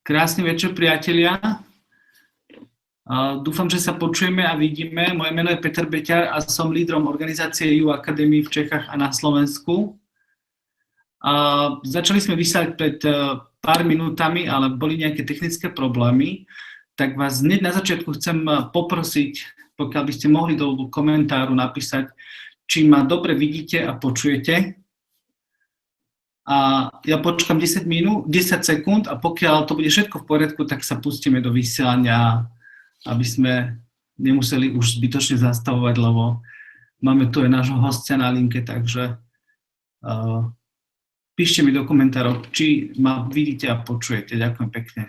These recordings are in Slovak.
Krásny večer, priatelia. Dúfam, že sa počujeme a vidíme. Moje meno je Peter Beťar a som lídrom organizácie EU Academy v Čechách a na Slovensku. Začali sme vysielať pred pár minútami, ale boli nejaké technické problémy. Tak vás hneď na začiatku chcem poprosiť, pokiaľ by ste mohli do komentáru napísať, či ma dobre vidíte a počujete. A ja počkám 10 sekúnd a pokiaľ to bude všetko v poriadku, tak sa pustíme do vysielania, aby sme nemuseli už zbytočne zastavovať, lebo máme tu aj nášho hostia na linke, takže píšte mi do komentárov, či ma vidíte a počujete. Ďakujem pekne.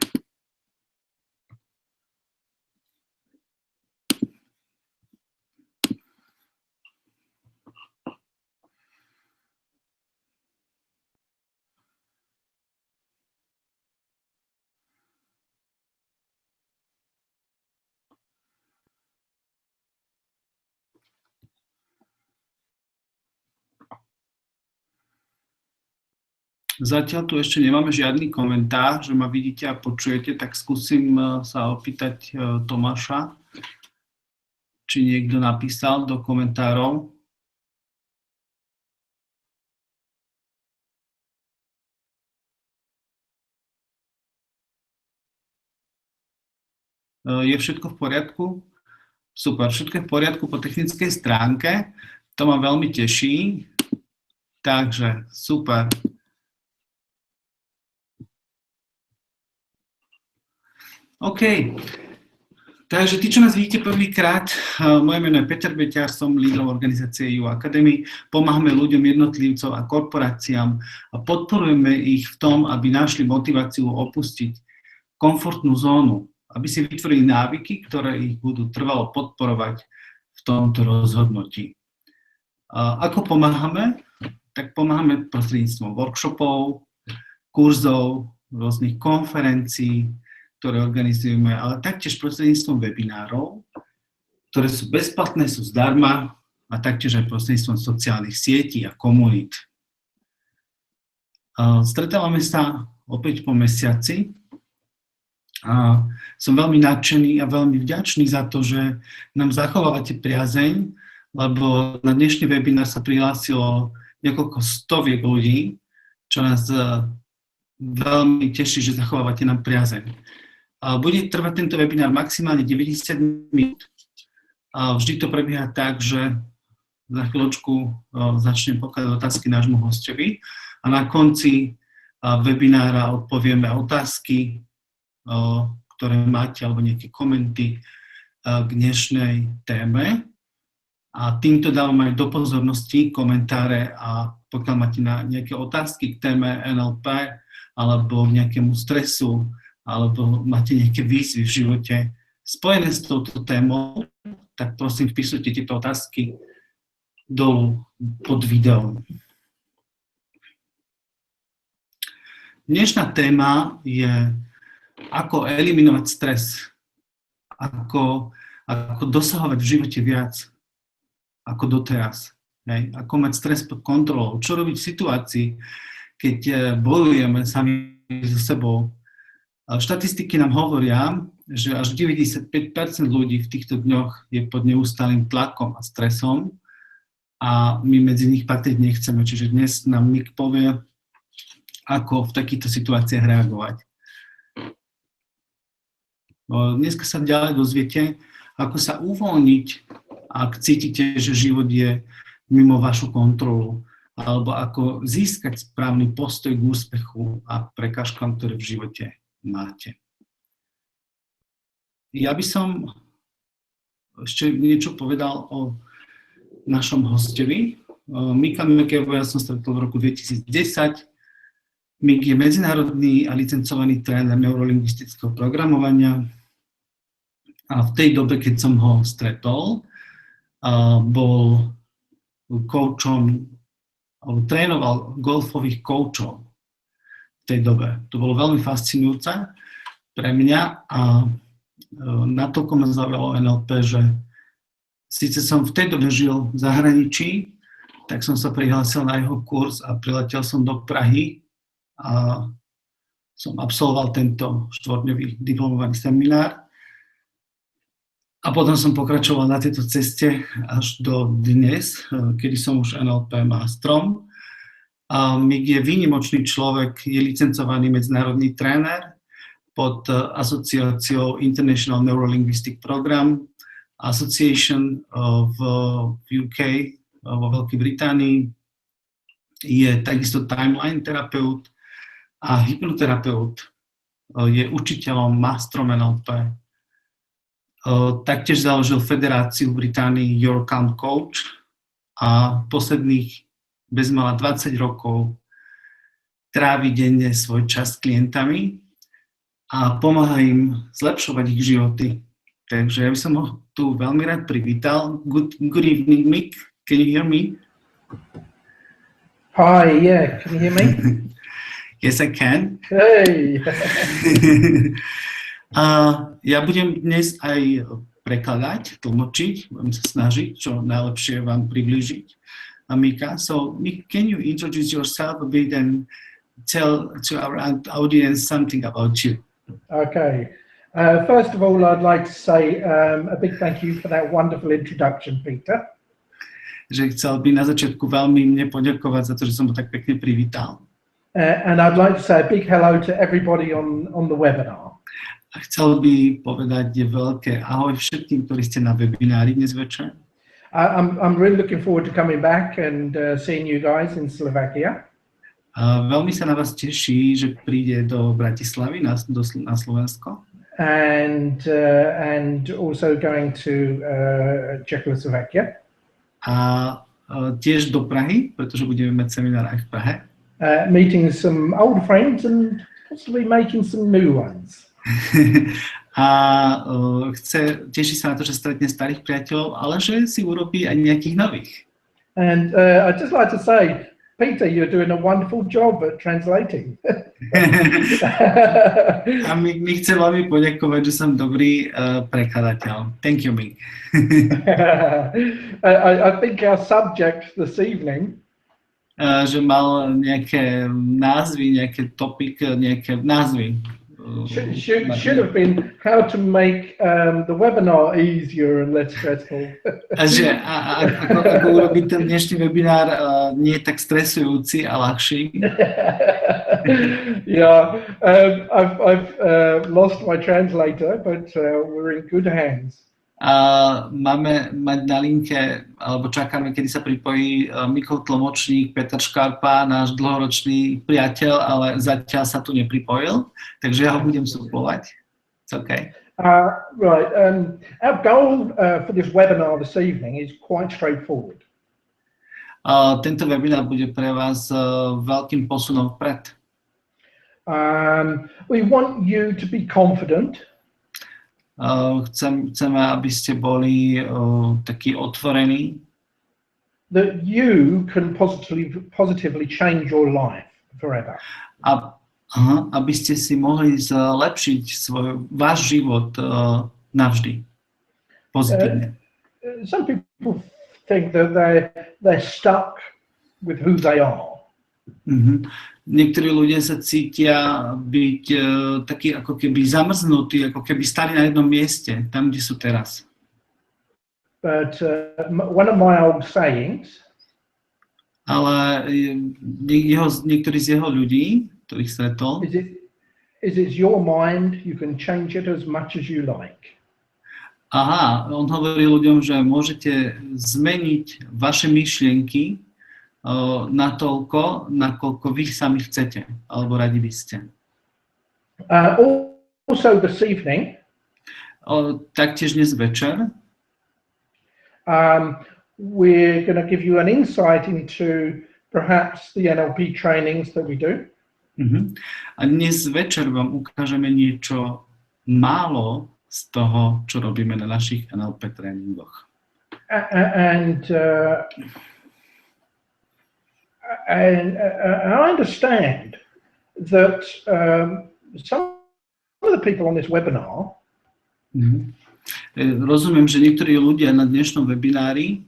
Zatiaľ tu ešte nemáme žiadny komentár, že ma vidíte a počujete, tak skúsim sa opýtať Tomáša, či niekto napísal do komentárov. Je všetko v poriadku? Super, všetko je v poriadku po technickej stránke. To ma veľmi teší. Takže, super. OK, takže tí, čo nás vidíte prvýkrát, moje meno je Peter Beťar, som lídrom organizácie EU Academy, pomáhame ľuďom, jednotlivcom a korporáciám a podporujeme ich v tom, aby našli motiváciu opustiť komfortnú zónu, aby si vytvorili návyky, ktoré ich budú trvalo podporovať v tomto rozhodnutí. Ako pomáhame? Tak pomáhame prostredníctvom workshopov, kurzov, rôznych konferencií, ktoré organizujeme, ale taktiež prostredníctvom webinárov, ktoré sú bezplatné, sú zdarma a taktiež aj prostredníctvom sociálnych sietí a komunít. Stretávame sa opäť po mesiaci a som veľmi nadšený a veľmi vďačný za to, že nám zachovávate priazeň, lebo na dnešný webinár sa prihlásilo niekoľko stoviek ľudí, čo nás veľmi teší, že zachovávate nám priazeň. Bude trvať tento webinár maximálne 90 minút. Vždy to prebieha tak, že za chvíľočku začnem pokladať otázky nášmu hostovi a na konci webinára odpovieme otázky, ktoré máte, alebo nejaké komenty k dnešnej téme. A týmto dávam aj do pozornosti komentáre a pokiaľ máte nejaké otázky k téme NLP alebo k nejakému stresu, alebo máte nejaké výzvy v živote spojené s touto témou, tak prosím vpisujte tieto otázky dolu pod videom. Dnešná téma je, ako eliminovať stres, ako dosahovať v živote viac ako doteraz, ako mať stres pod kontrolou, čo robiť v situácii, keď bojujeme sami so sebou. Štatistiky nám hovoria, že až 95% ľudí v týchto dňoch je pod neustálým tlakom a stresom a my medzi nich patriť nechceme. Čiže dnes nám Mik povie, ako v takýchto situáciách reagovať. Dneska sa ďalej dozviete, ako sa uvoľniť, ak cítite, že život je mimo vašu kontrolu, alebo ako získať správny postoj k úspechu a prekážkam, ktoré v živote máte. Ja by som ešte niečo povedal o našom hostovi. Mika McEvoya som stretol v roku 2010. Mik je medzinárodný a licencovaný tréner neurolingvistického programovania. A v tej dobe, keď som ho stretol, bol koučom, alebo trénoval golfových koučov v tej dobe. To bolo veľmi fascinujúce pre mňa a natoľko ma zaujalo NLP, že síce som v tej dobe žil v zahraničí, tak som sa prihlásil na jeho kurz a priletel som do Prahy a som absolvoval tento 4-dňový diplomovaný seminár a potom som pokračoval na tejto ceste až do dnes, kedy som už NLP mástrom. Mig je výnimočný človek, je licencovaný medzinárodný tréner pod asociáciou International Neurolinguistic Program Association v UK, vo Veľkej Británii. Je takisto timeline terapeut a hypnoterapeut. Je učiteľom, mástrom NLP. Taktiež založil federáciu v Británii Your Calm Coach a posledných bezmála 20 rokov trávi denne svoj čas s klientami a pomáha im zlepšovať ich životy. Takže ja by som ho tu veľmi rád privítal. Good evening, Mick. Can you hear me? Hi, yeah. Can you hear me? Yes, I can. Hey. Ja budem dnes aj prekladať, tlmočiť, budem sa snažiť, čo najlepšie vám priblížiť Mika. So, Mick, can you introduce yourself a bit and tell to our audience something about you? Okay. First of all, I'd like to say a big thank you for that wonderful introduction, Peter. Že chcel by na začiatku veľmi mne poďakovať za to, že som ho tak pekne privítal. And I'd like to say a big hello to everybody on the webinar. A chcel by povedať veľké ahoj všetkým, ktorí ste na webinári dnes večer. I'm really looking forward to coming back and seeing you guys in Slovakia. Veľmi sa na vás teší, že príde do Bratislavy na Slovensko. And also going to Czechoslovakia. A tiež do Prahy, pretože budeme mať seminár aj v Prahe. Meeting some old friends and possibly making some new ones. A teší sa na to, že stretne starých priateľov, ale že si urobí aj nejakých nových. And I'd just like to say, Peter, you're doing a wonderful job at translating. A my chcem veľmi poďakovať, že som dobrý prekladateľ. Thank you, Mick. I think our subject this evening že mal nejaké názvy, nejaké topic, nejaké názvy. Should have been how to make the webinar easier and less stressful. A že ako urobiť ten dnešný webinár nie tak stresujúci a ľahší. Yeah, I've lost my translator, but we're in good hands. Máme mať na linke, alebo čakáme, kedy sa pripojí Mikov tlmočník, Peter Škarpa, náš dlhoročný priateľ, ale zatiaľ sa tu nepripojil, takže ja ho budem suplovať. It's okay. Right, our goal for this webinar this evening is quite straightforward. Tento webinár bude pre vás veľkým posunom vpred. We want you to be confident. Chceme, aby ste boli takí otvorení. That you can positively change your life forever. Aby ste si mohli zlepšiť váš život navždy. Pozitívne. Some people think that they're stuck with who they are. Niektorí ľudia sa cítia byť takí ako keby zamrznutí, ako keby stali na jednom mieste, tam, kde sú teraz. But one of my old sayings, ale niektorí z jeho ľudí, ktorých stretol, is it's your mind, you can change it as much as you like. On hovorí ľuďom, že môžete zmeniť vaše myšlienky natoľko, nakoľko vy sami chcete, alebo radi by ste. Also this evening, taktiež dnes večer, we're going to give you an insight into perhaps the NLP trainings that we do. A dnes večer vám ukážeme niečo málo z toho, čo robíme na našich NLP tréningoch. And I understand that some of the people on this webinar rozumiem, že niektorí ľudia na dnešnom webinári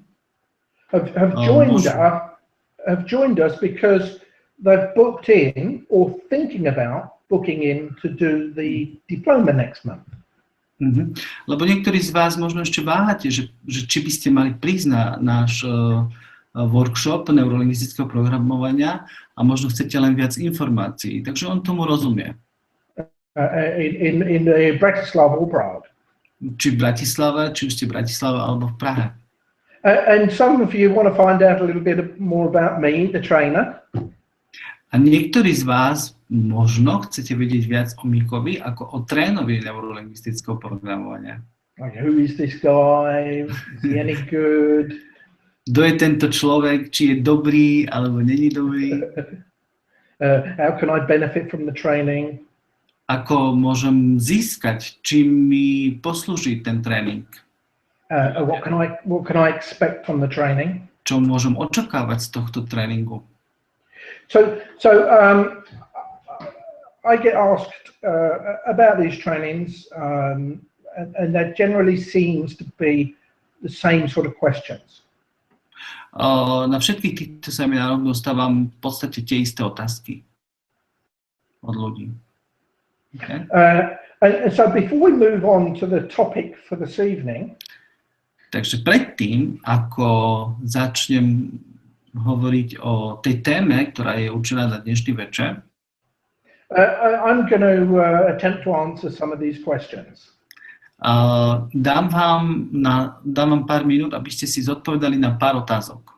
have joined us because they've booked in or thinking about booking in to do the diploma next month. Lebo niektorí z vás možno ešte váhate, že či by ste mali prísť na náš workshop neurolingvistického programovania a možno chcete len viac informácií. Takže on tomu rozumie. In Bratislava or Prague. Či v Bratislave, či už ste v Bratislave alebo v Prahe. And some of you want to find out a little bit more about me, the trainer. A niektorí z vás možno chcete vedieť viac o Mikovi ako o trénovi neurolingvistického programovania. Like, who is this guy? Is he any good? Kto je tento človek? Či je dobrý alebo není dobrý? How can I benefit from the training? Ako môžem získať? Čím mi poslúži ten tréning? What can I expect from the training? Čo môžem očakávať z tohto tréningu? So I get asked about these trainings, and that generally seems to be the same sort of questions. Na všetkých týchto seminároch dostávam v podstate tie isté otázky od ľudí. Okay. And so before we move on to the topic for this evening, takže predtým, ako začnem hovoriť o tej téme, ktorá je určená na dnešný večer, I'm going to attempt to answer some of these questions. Dám vám pár minút, aby ste si zodpovedali na pár otázok.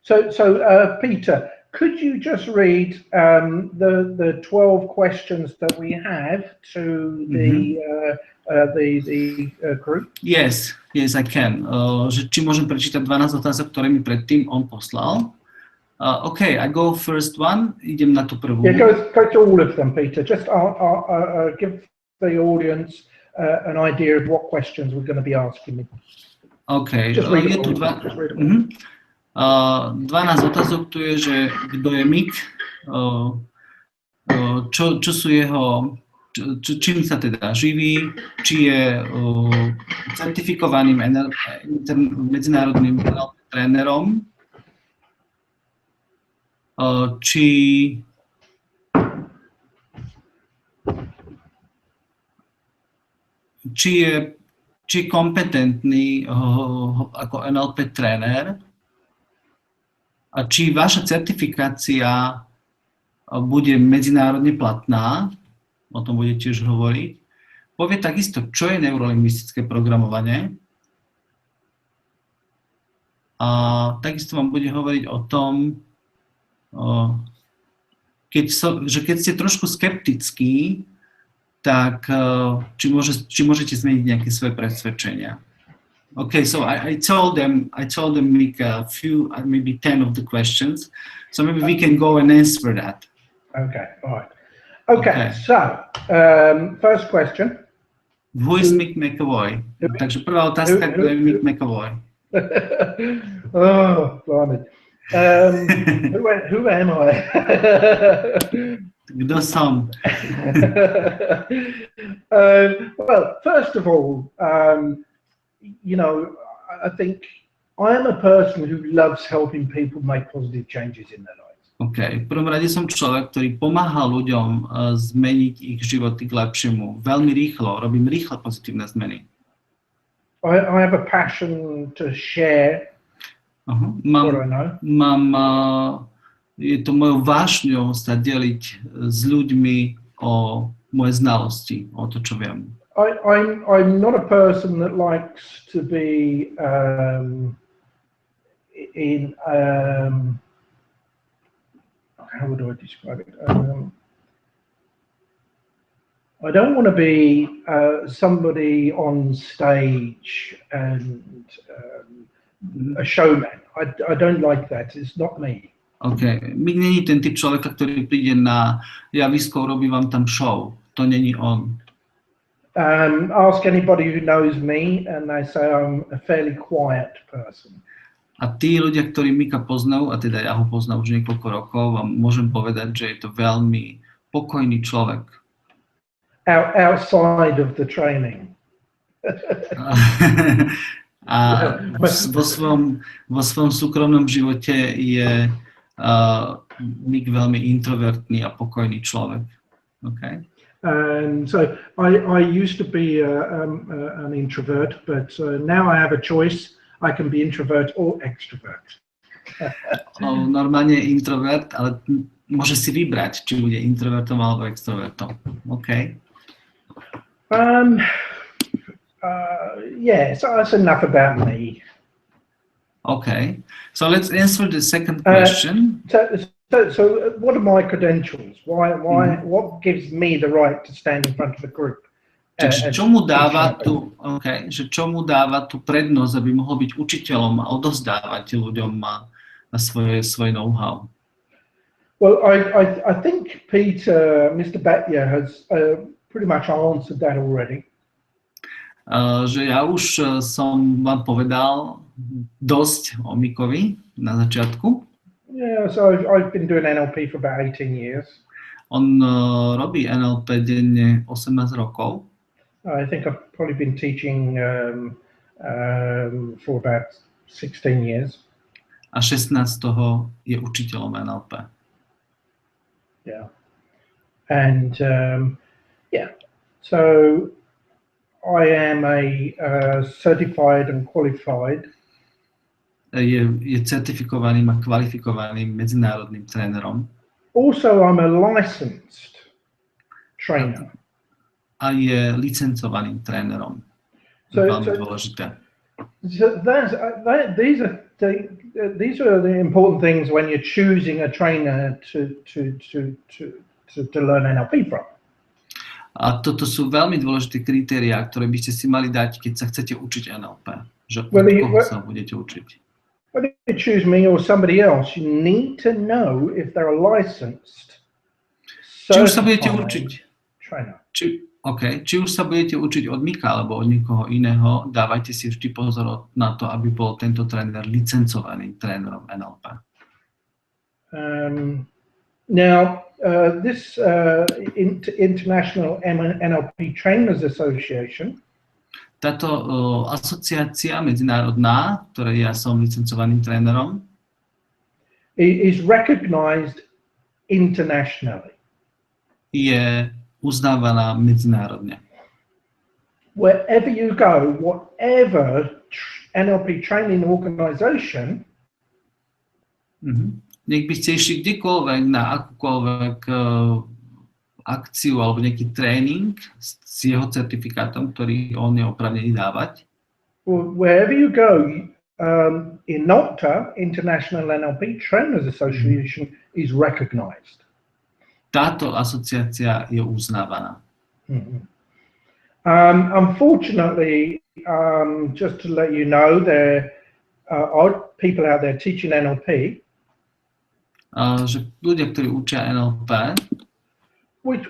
So Peter, could you just read the 12 questions that we have to the group? Yes, I can. Či môžem prečítať 12 otázok, ktoré mi predtým on poslal. Okay, I go first one. Idem na tú prvú. Yeah, go to all of them, Peter. Just give the audience an idea of what questions we're going to be asking me. Okay. Just read je tu 12 otázok tu je, že kto je Mik, čo sú jeho, čím sa teda živí, či je certifikovaným medzinárodným trénerom, či je kompetentný ako NLP tréner a či vaša certifikácia bude medzinárodne platná, o tom bude tiež hovoriť. Povie takisto, čo je neurolingvistické programovanie. A takisto vám bude hovoriť o tom, keď ste trošku skeptickí, tak či môžete zmeniť nejaké svoje presvedčenia. Okay, so I told them make a few, maybe 10 of the questions, so maybe we can go and answer that. Okay, all right. Okay. So first question. Who is Mick McAvoy? Takže prvá otázka, kto je Mick McAvoy? Oh, blimey. Who am I? Kto som? Well, first of all, you know, I think I am a person who loves helping people make positive changes in their lives. OK. V prvom rade som človek, ktorý pomáha ľuďom zmeniť ich životy k lepšiemu. Veľmi rýchlo, robím rýchle pozitívne zmeny. I have a passion to share what I know. Je to mojou vášňou sa deliť s ľuďmi o moje znalosti, o to, čo viem. I'm not a person that likes to be how would I describe it? I don't want to be somebody on stage and a showman. I don't like that. It's not me. OK. Mick není ten typ človeka, ktorý príde na javisko, robí vám tam show. To není on. Ask anybody who knows me and they say I'm a fairly quiet person. A tí ľudia, ktorí Mika poznajú, a teda ja ho poznám už niekoľko rokov, vám môžem povedať, že je to veľmi pokojný človek. Outside of the training. A vo svojom súkromnom živote je Mick veľmi introvertný a pokojný človek. Okay. And so I used to be an introvert, but now I have a choice. I can be introvert or extrovert. Normálne je introvert, ale môže si vybrať, či bude introvertom alebo extrovertom. OK. Yeah, so that's enough about me. OK. So let's answer the second question. So what are my credentials? What gives me the right to stand in front of a group? Takže čo mu dáva tú prednosť, aby mohol byť učiteľom a odovzdávať ľuďom svoje know-how? Well, I think Mr. Batya has pretty much answered that already. Že ja už som vám povedal dosť o Mikovi na začiatku. Yeah, so I've been doing NLP for about 18 years. On robí NLP denne 18 rokov. I think I've probably been teaching for about 16 years. A 16 z toho je učiteľom NLP. Yeah. And yeah, so I am a certified and qualified. Je certifikovaným a kvalifikovaným medzinárodným trénerom. Also, I'm a licensed trainer. A je licencovaným trénerom. Veľmi dôležité. So these are the important things when you're choosing a trainer to learn NLP from. A toto sú veľmi dôležité kritériá, ktoré by ste si mali dať, keď sa chcete učiť NLP. Že od koho sa budete učiť. Whether you choose me or somebody else, you need to know if they're a licensed certified trainer. Či už sa budete učiť od Mika alebo od niekoho iného, dávajte si vždy pozor na to, aby bol tento tréner licencovaným trénerom NLP. Now, this International NLP Trainers Association, táto asociácia medzinárodná, ktorej ja som licencovaným trénerom, is recognized internationally. Je uznávaná medzinárodne. Wherever you go, whatever NLP training organization, nech by ste išli kdekoľvek na akúkoľvek akciu alebo nejaký tréning s jeho certifikátom, ktorý on je oprávnený dávať. Wherever you go, INOCTA, International NLP Trainers Association, is recognized. Táto asociácia je uznávaná. Unfortunately, just to let you know, there are people out there teaching NLP. Že ľudia, ktorí učia NLP,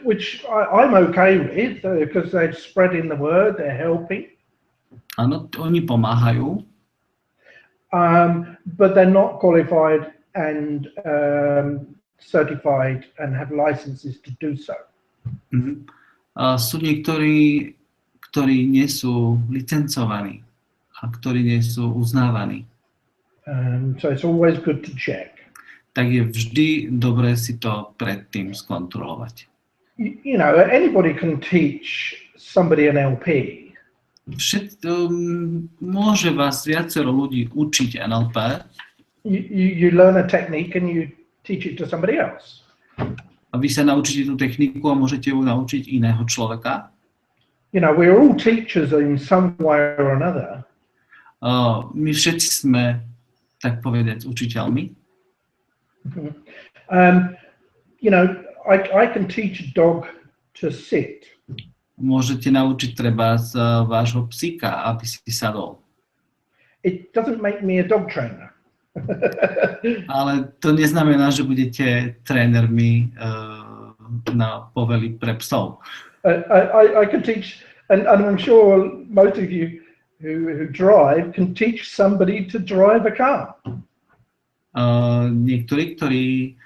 which I'm okay with because they're spreading the word, they're helping. Áno, oni pomáhajú. But they're not qualified and certified and have licenses to do so. Sú niektorí, ktorí nie sú licencovaní a ktorí nie sú uznávaní. So it's always good to check. Tak je vždy dobré si to predtým skontrolovať. You know, anybody can teach somebody NLP. Môže vás viacero ľudí učiť NLP. You learn a technique and you teach it to somebody else. A vy sa naučíte tú techniku a môžete ju naučiť iného človeka. You know, we're all teachers in some way or another. My všetci sme, tak povedať, učiteľmi. You know, I can teach a dog to sit. Môžete naučiť treba z vášho psíka, aby si sadol. It doesn't make me a dog trainer. Ale to neznamená, že budete trénermi na povely pre psov. I can teach, and I'm sure most of you who drive can teach somebody to drive a car. Niektorí,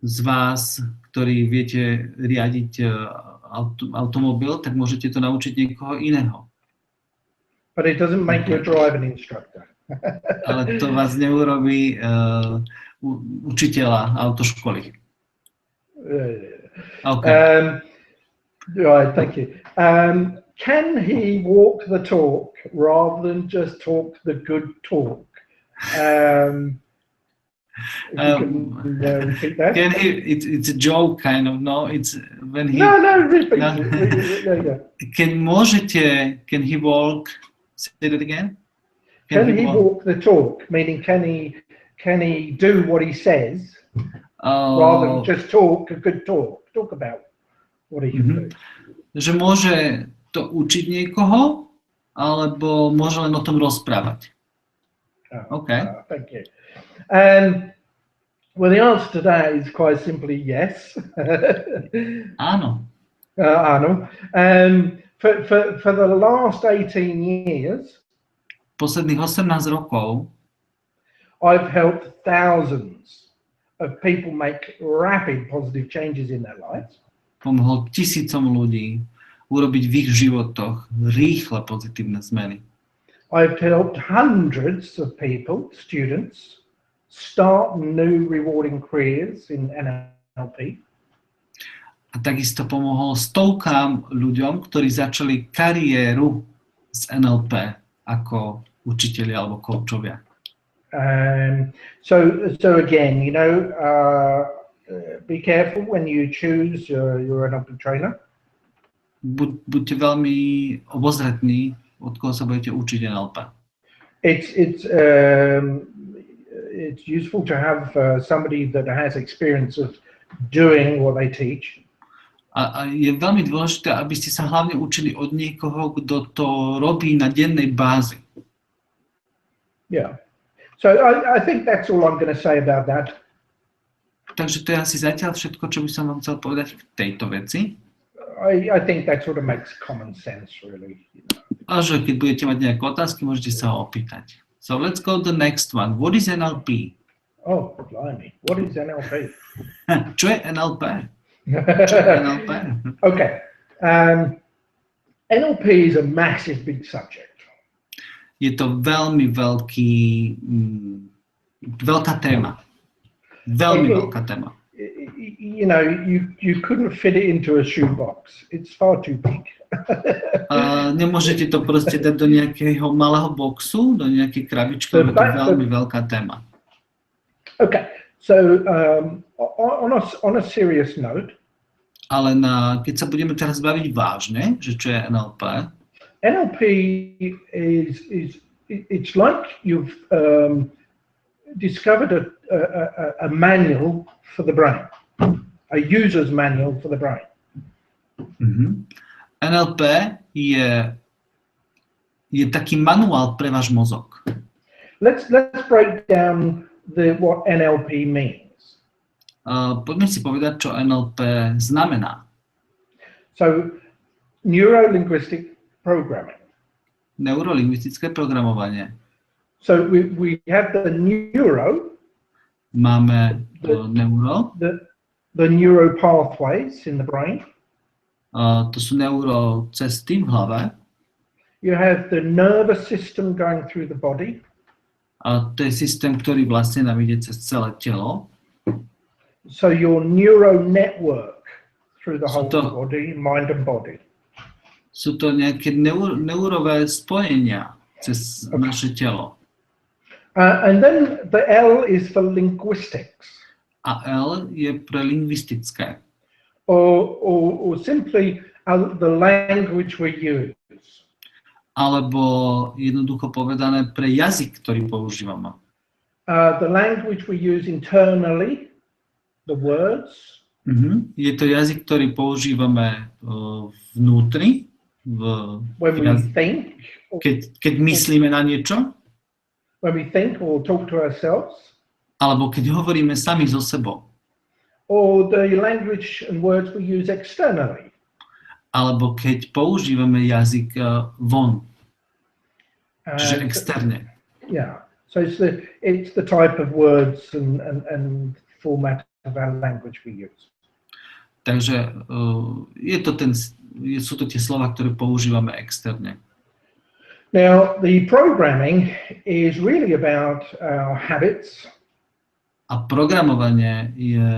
z vás, ktorí viete riadiť automobil, tak môžete to naučiť niekoho iného. But it doesn't make you a driving instructor. Ale to vás neurobí učiteľa autoškoly. Okay. Right, thank you. Can he walk the talk rather than just talk the good talk? If you can repeat that. Can he? It's a joke, kind of. No, it's when he. No, repeat it. Can he walk? Say that again. Can he walk the talk? Meaning, can he do what he says rather than just talk a good talk? Talk about what he can do. Že môže to učiť niekoho, alebo môže len o tom rozprávať. Okay. Thank you. Well, the answer to that is quite simply yes. Áno. Áno. For the last 18 years, posledných 18 rokov I've helped thousands of people make rapid positive changes in their lives. Pomohol tisícom ľudí urobiť v ich životoch rýchle pozitívne zmeny. I've helped hundreds of people, students, start new rewarding careers in NLP. A takisto pomohol stovkám ľuďom, ktorí začali kariéru z NLP ako učitelia alebo koučovia. So again, be careful when you choose your NLP trainer. Buďte veľmi obozretní, od koho sa budete učiť NLP. It's useful to have somebody that has experience of doing what they teach. A je veľmi dôležité, aby ste sa hlavne učili od niekoho, kto to robí na dennej bázi. Yeah. So I think that's all I'm going to say about that. Takže to je asi zatiaľ všetko, čo by som vám chcel povedať k tejto veci. I think that sort of makes common sense, really. A že keď budete mať nejaké otázky, môžete sa ho opýtať. So let's go to the next one. What is NLP? Oh, blimey. What is NLP? Čo je NLP? Čo je NLP? Okay. NLP is a massive, big subject. Je to veľmi veľká téma. Veľmi veľká téma. You couldn't fit it into a shoebox. It's far too big. Nemôžete to proste dať do nejakého malého boxu, do nejakej krabičky, je to veľmi veľká téma. Okay, so on a serious note. Ale keď sa budeme teraz baviť vážne, že čo je NLP? NLP it's like you've discovered a manual for the brain, a user's manual for the brain. NLP je taký manuál pre váš mozog. Let's break down what NLP means. Poďme si povedať, čo NLP znamená. So, neuro-linguistic programming. Neurolingvistické programovanie. So we have the neuro. Máme neuro. The neuro pathways in the brain. To sú neurocesty v hlave. You have the nervous system going through the body. A to je systém, ktorý vlastne nám ide cez celé telo. So your neuro network through the whole body, mind and body. Sú to nejaké neurové spojenia cez naše telo. And then the L is for linguistics. A L je pre lingvistické. Or simply the language we use. Alebo jednoducho povedané pre jazyk, ktorý používame. The language we use internally, the words. Je to jazyk, ktorý používame vnútri. When we think. Keď myslíme na niečo. When we think or talk to ourselves. Alebo keď hovoríme sami so sebou. Or the language and words we use externally. Alebo keď používame jazyk von. Čiže externe. Yeah. So it's the type of words and format of our language we use. Takže sú to tie slova, ktoré používame externe. Now, the programming is really about our habits. A programovanie je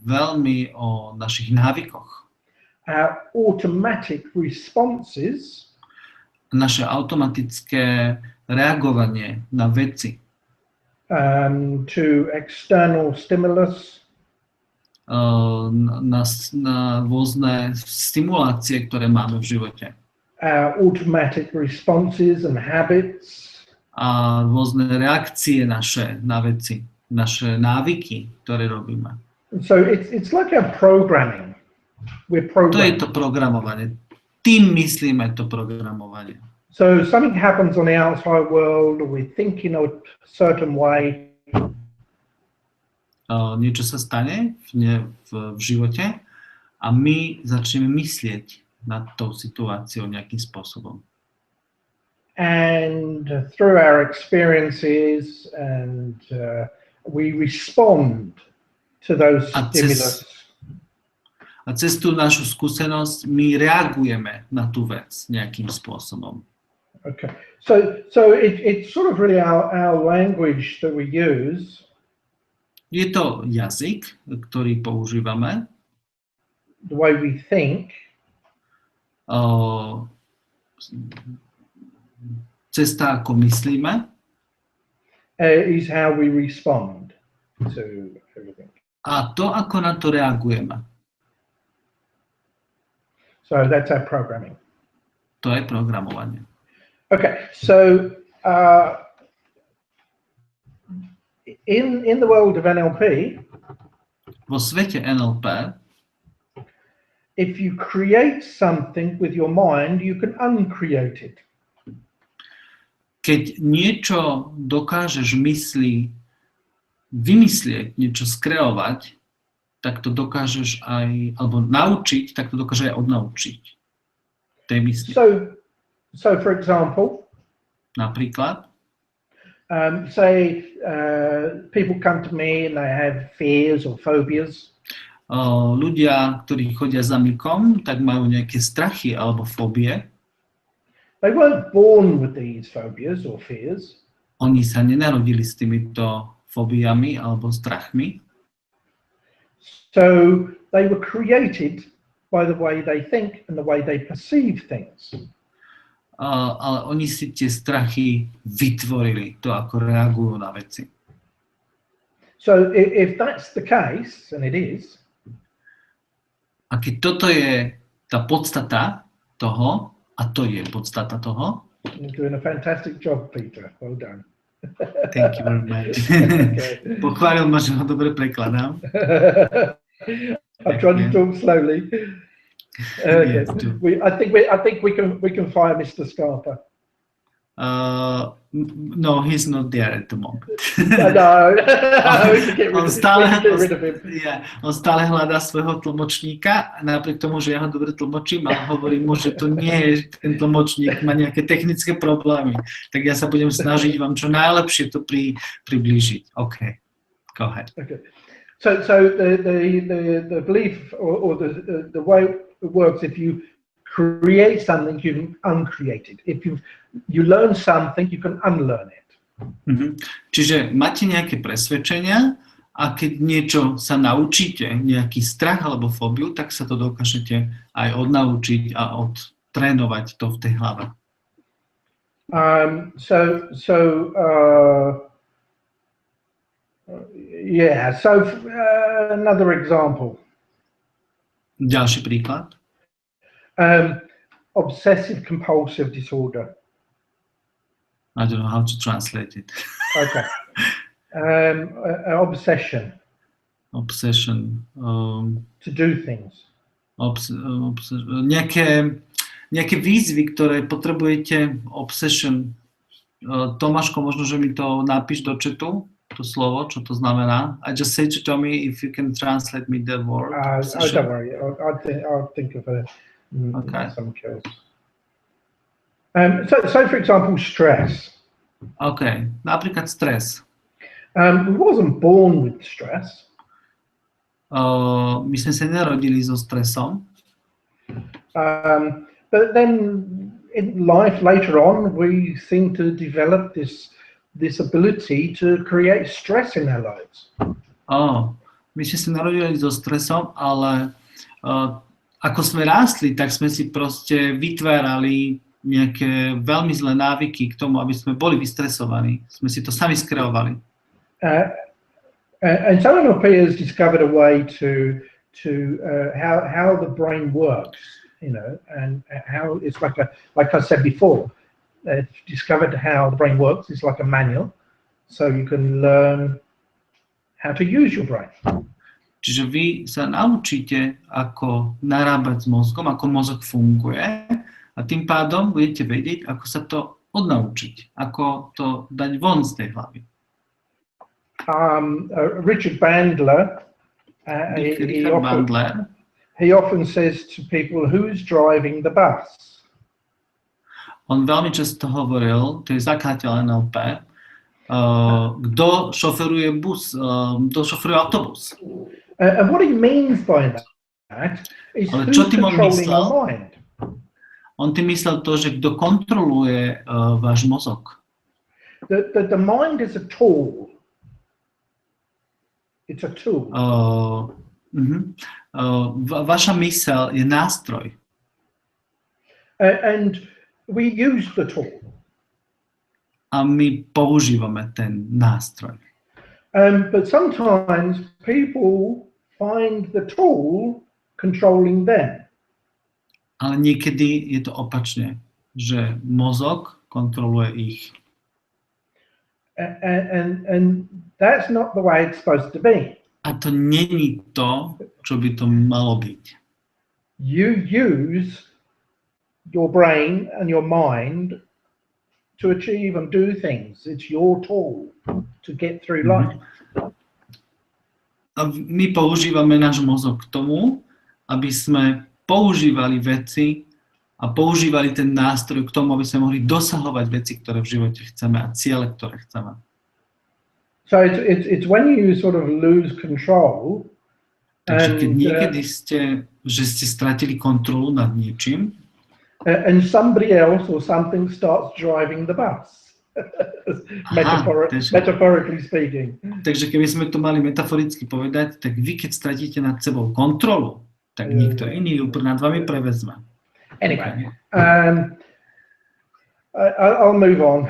veľmi o našich návykoch. our automatic responses naše automatické reagovanie na veci, to external stimulus, na rôzne stimulácie, ktoré máme v živote. our automatic responses and habits, A rôzne reakcie naše na veci, naše návyky, ktoré robíme. so it's like our programming. We're To je programmed. to programovanie. Tým myslíme to programovanie. So something happens on the outside world, or we think in a certain way, Niečo sa stane v živote a my začneme myslieť nad tou situáciou nejakým spôsobom. and through our experiences, and we respond to those stimulus. A cez tú našu skúsenosť my reagujeme na tú vec nejakým spôsobom. Okay, so it's sort of really our language that we use. Je to jazyk, ktorý používame, The way we think, cesta, ako myslíme, is how we respond to everything. a to, ako na to reagujeme. So that's our programming. To je programovanie. Okay, so in the world of NLP, Vo svete NLP, if you create something with your mind, you can uncreate it. keď niečo dokážeš v mysli vymyslieť, niečo skreovať, tak to dokážeš aj, alebo naučiť, tak to dokáže aj odnaučiť. Tej mysli. So for example, Napríklad, say people come to me and they have fears or phobias. ľudia, ktorí chodia za mykom, tak majú nejaké strachy alebo fóbie. They weren't born with these phobias or fears. Oni sa nenarodili s týmito fóbiami alebo strachmi. So they were created by the way they think and the way they perceive things. Ale oni si tie strachy vytvorili, to ako reagujú na veci. So if that's the case, and it is, A keď toto je tá podstata toho, a to je podstata toho, you're doing a fantastic job, Peter. Well done. thank you very much. Okay. Pochválil ma, že ho dobre prekladám. I'm trying to talk slowly. Okay. Yes, too. I think we can fire Mr. Scarpa. No, he's not there at the moment. No, we can get On rid of him. on stále hľadá svojho tlmočníka, napriek tomu, že ja ho dobre tlmočím, ale hovorím mu, že to nie je, ten tlmočník má nejaké technické problémy. Tak ja sa budem snažiť vám čo najlepšie to priblížiť. OK, go ahead. Okay. So the belief or the way it works, if you create something, you can uncreate it. If you learn something, you can unlearn it. Čiže máte nejaké presvedčenia a keď niečo sa naučíte, nejaký strach alebo fóbiu, tak sa to dokážete aj odnaučiť a odtrénovať to v tej hlave. Another example. Ďalší príklad. Obsessive compulsive disorder. I don't know how to translate it. Okay. Obsession. Obsession. To do things. Nejaké výzvy, ktoré potrebujete. Obsession. Tomáško, možno, že mi to napíš do chatu, to slovo, čo to znamená. I just say to Tommy if you can translate me the word. Don't worry. I'll think of something else. So for example, stress. OK, napríklad stres. We wasn't born with stress. My sme sa nenarodili so stresom. But then in life later on, we seem to develop this ability to create stress in our lives. My sme sa narodili so stresom, ale ako sme rástli, tak sme si proste vytvárali nejaké veľmi zlé návyky k tomu, aby sme boli vystresovaní. Sme si to sami skreovali. And so NLP has discovered a way to how the brain works, you know, and how it's like I said before, they've discovered how the brain works. It's like a manual, so you can learn how to use your brain. Čiže vy sa naučíte, ako narábať s mozgom, ako mozog funguje, a tým pádom budete vedieť, ako sa to odnaučiť, ako to dať von z tej hlavy. Richard Bandler, he often says to people, who's driving the bus? On veľmi často hovoril, to je zakladateľ NLP, kto šoferuje bus, kto šoferuje autobus. And what he means by that is who's controlling your mind. On tým myslel to, že kto kontroluje váš mozog. The mind is a tool. It's a tool. Vaša myseľ je nástroj. And we use the tool. A my používame ten nástroj. But sometimes people find the tool controlling them. Ale niekedy je to opačne, že mozog kontroluje ich. And that's not the way it's supposed to be. A to není to, čo by to malo byť. You use your brain and your mind to achieve and do things. It's your tool to get through life. A my používame náš mozog k tomu, aby sme používali veci a používali ten nástroj k tomu, aby sme mohli dosahovať veci, ktoré v živote chceme a ciele, ktoré chceme. So it's when you sort of lose control. Takže keď niekedy ste stratili kontrolu nad niečím, and somebody else or something starts driving the bus. Metaphorically speaking. Takže keby sme to mali metaforicky povedať, tak vy keď stratíte nad sebou kontrolu, tak niekto iný ju nad vami prevezme. Anyway, I'll move on.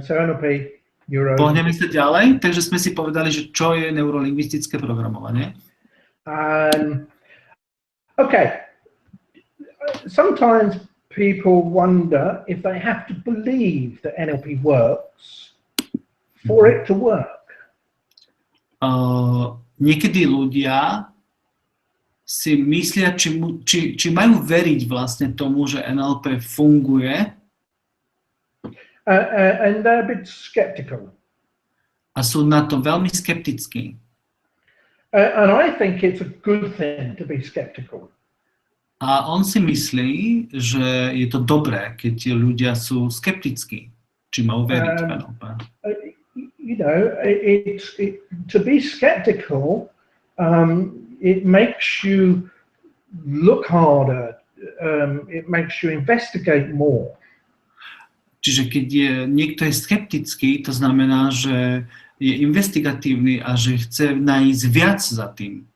So NLP, neuro. Pohneme sa ďalej, takže sme si povedali, že čo je neurolingvistické programovanie. Okay. Sometimes people wonder if they have to believe that NLP works for it to work. Niekedy ľudia si myslia, či majú veriť vlastne tomu, že NLP funguje. And they're a bit skeptical. A sú na to veľmi skeptickí. And I think it's a good thing to be skeptical. A on si myslí, že je to dobré, keď ľudia sú skeptickí, či majú veriť v NLP. You know, to be skeptical, it makes you look harder. It makes you investigate more. Čiže keď niekto je skeptický, to znamená, že je investigatívny a že chce nájsť viac za tým.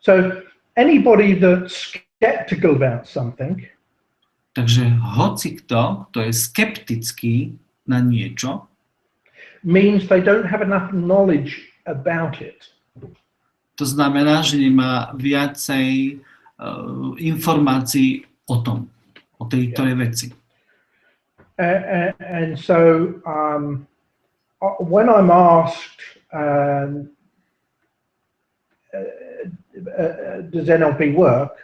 So anybody that's skeptical about something, takže hoci kto je skeptický na niečo, means they don't have enough knowledge about it. To znamená, že nemá viacej informácií o tom, o tej ktorej veci. And so when I'm asked, does NLP work?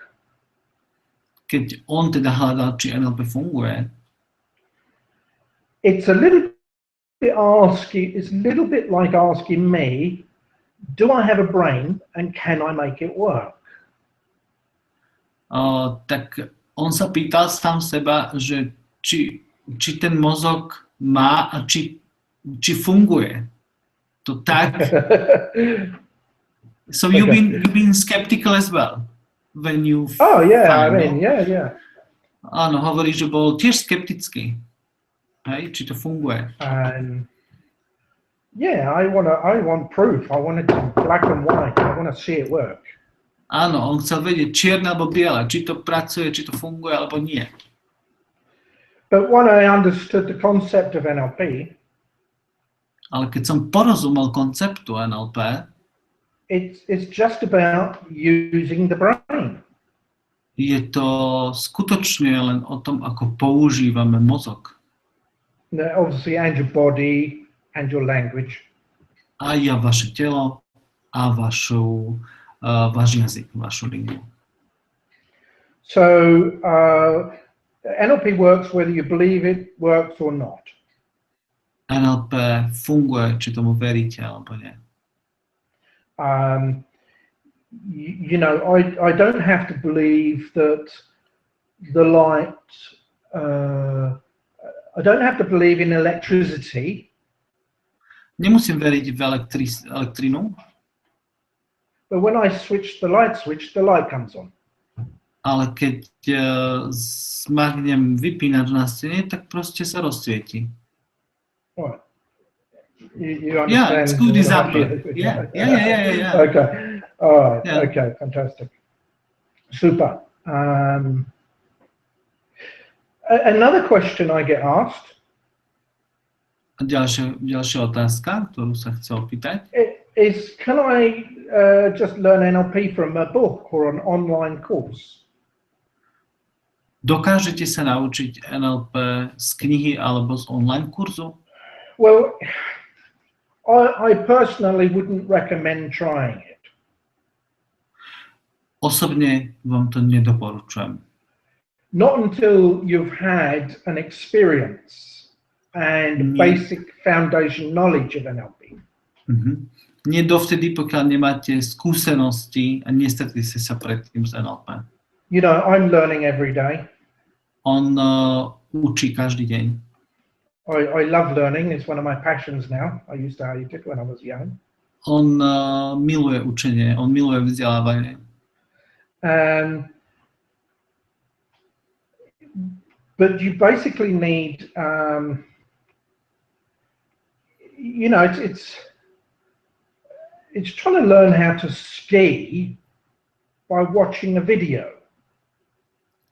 Keď on teda hľadal, či NLP funguje, it's a little bit like asking me, do I have a brain and can I make it work? Tak on sa pýtal sám seba, že či ten mozog má a či funguje. To tak. So you've been skeptical as well when you. Oh yeah, yeah. Áno, hovorí, že bol tiež skeptický. Hej, či to funguje. Yeah, I want proof. I want it black and white. I want to see it work. Áno, on chcel vedieť čierne alebo biele, či to pracuje, či to funguje alebo nie. But when I understood the concept of NLP, Ale keď som porozumel konceptu NLP, it's just about using the brain. je to skutočne len o tom, ako používame mozog. Obviously, and your body and your language. Aj vaše telo a váš jazyk, vašu lingvu. So NLP works whether you believe it works or not. NLP funguje, či tomu veríte alebo nie. You know, I don't have to believe that the light. I don't have to believe in electricity. Nemusím veriť v elektrínu, but when I switch the light the light comes on. Ale keď smahnem vypínač na stene, tak proste sa rozsvieti. Right. You understand? Yeah, it's good example. Yeah. Okay. All right. Yeah. Okay. Fantastic. Super. Another question I get asked. Ďalšia otázka, ktorú sa chcel opýtať. Is can I just learn NLP from a book or an online course? Dokážete sa naučiť NLP z knihy alebo z online kurzu? Well, I personally wouldn't recommend trying it. Osobne vám to nedoporučujem. Not until you've had an experience and basic foundation knowledge of NLP. Nie dovtedy, pokiaľ nemáte skúsenosti a nestretli ste sa predtým s NLP. You know, I'm learning every day. On učí každý deň. I love learning. It's one of my passions now. I used to hate it when I was young. On miluje učenie, on miluje vzdelávanie. But you basically need, you know, it's trying to learn how to ski by watching a video.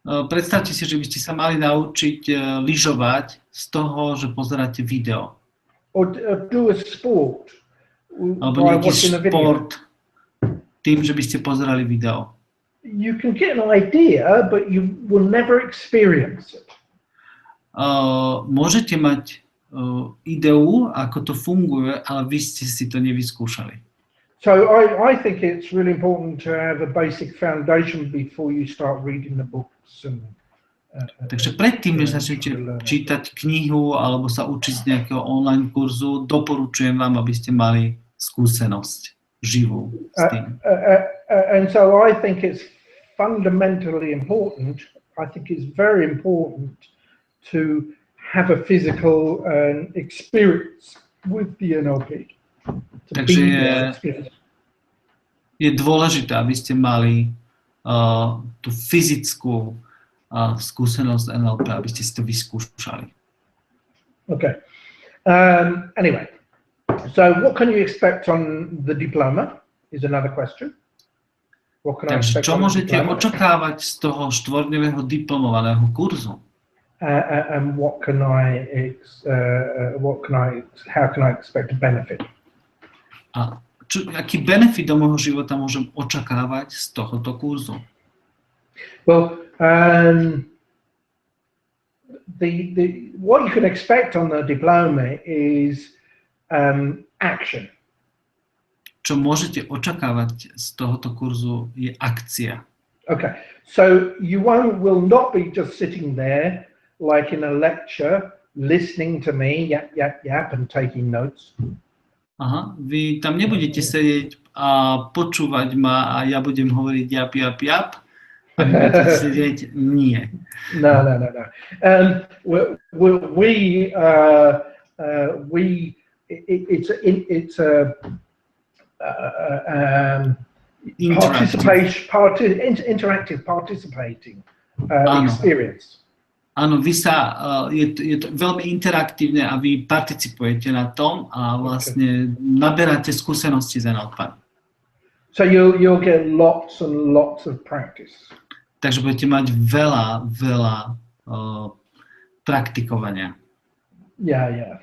Predstavte si, že by ste sa mali naučiť lyžovať z toho, že pozeráte video. Or do a sport alebo by nejaký watching a video. šport tým, že by ste pozerali video. You can get an idea, but you will never experience it. Môžete mať ideu, ako to funguje, ale vy ste si to nevyskúšali. So I think it's really important to have a basic foundation before you start reading the books. Takže predtým, než začnete čítať knihu alebo sa učiť z nejakého online kurzu, doporučujem vám, aby ste mali skúsenosť živú s tým. And so I think it's fundamentally important. I think it's very important to have a physical experience with the NLP. Takže je dôležité, aby ste mali tú fyzickú skúsenosť NLP, aby ste si to vyskúšali. Okay. Anyway, so what can you expect on the diploma is another question. Takže čo môžete očakávať z toho štvorňového diplomovaného kurzu? And how can I expect a benefit? A aký benefit do môjho života môžem očakávať z tohoto kurzu? Well, what you can expect on the diploma is action. Čo môžete očakávať z tohoto kurzu je akcia. Okay, so you will not be just sitting there like in a lecture, listening to me, yap, and taking notes. Aha, vy tam nebudete sedieť a počúvať ma a ja budem hovoriť jap. A vy budete sedieť, nie. No. It's interactive participating experience. Áno, je to veľmi interaktívne a vy participujete na tom a vlastne naberáte skúsenosti z NLP. So you'll get lots and lots of practice. Takže budete mať veľa praktikovania. Yeah.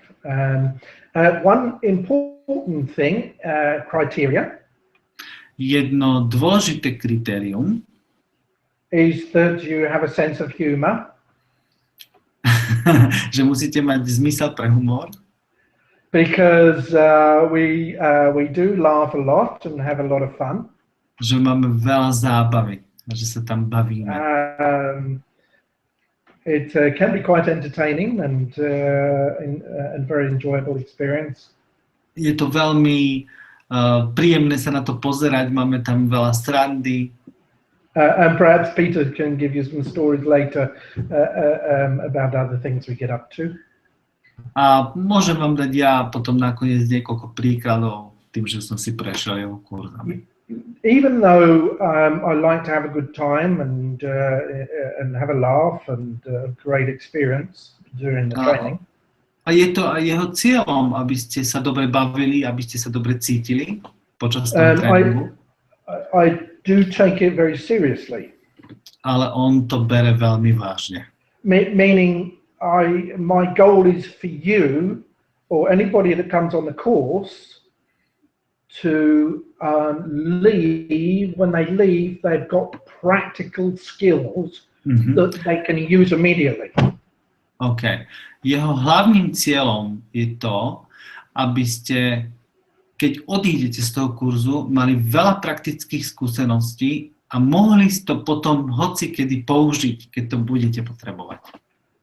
One important thing, criteria, jedno dôležité kritérium is that you have a sense of humor. že musíte mať zmysel pre humor. Because we do laugh a lot and have a lot of fun. Že máme veľa zábavy, že sa tam bavíme. It can be quite entertaining and very enjoyable experience. Je to veľmi príjemné sa na to pozerať, máme tam veľa srandy. And perhaps Peter can give you some stories later about other things we get up to. A môžem vám dať ja potom nakoniec niekoľko príkladov tým, že som si prešiel jeho kurzami. Even though I like to have a good time and have a laugh and a great experience during the training. A je to aj jeho cieľom, aby ste sa dobre bavili, aby ste sa dobre cítili počas toho tréningu. I do take it very seriously. Ale on to bere veľmi vážne. Meaning my goal is for you or anybody that comes on the course to leave. When they leave, they've got practical skills that they can use immediately. OK. Jeho hlavným cieľom je to, aby ste, keď odídete z toho kurzu, mali veľa praktických skúseností a mohli to potom hoci kedy použiť, keď to budete potrebovať.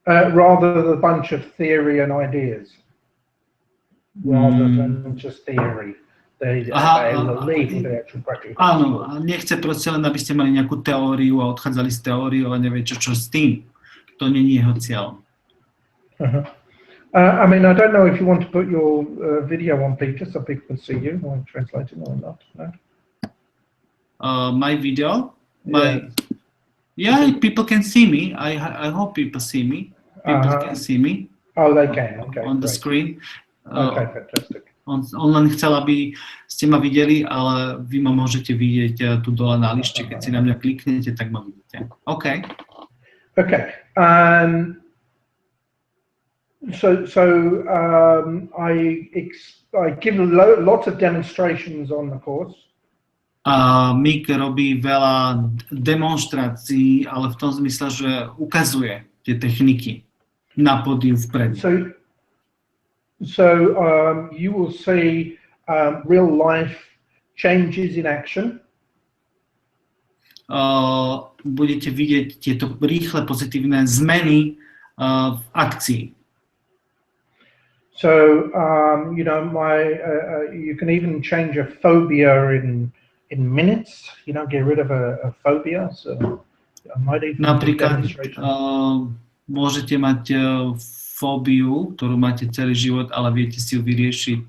Rather a bunch of theory and ideas, rather than just theory. Áno, nechce proste len, aby ste mali nejakú teóriu a odchádzali z teóriou a nevie čo s tým. To nie je jeho cieľ. I mean, I don't know if you want to put your video on, Peter, so people can see you while I'm translating or not. No? My video? Yeah, people can see me. I hope people see me. People can see me. Oh, they can. Okay. On the screen. Okay, fantastic. On len chcel, aby ste ma videli, ale vy ma môžete vidieť tu dole na lište. Keď si na mňa kliknete, tak ma vidíte. OK. Okay. I give lots of demonstrations on the course. Mick robí veľa demonstrácií, ale v tom zmysle, že ukazuje tie techniky na pódiu vpredu. So you will see real life changes in action. Budete vidieť tieto rýchle pozitívne zmeny v akcii. So you know, you can even change a phobia in minutes. You know, get rid of a phobia. So I might even napríklad môžete mať fóbiu, ktorú máte celý život, ale viete si ju vyriešiť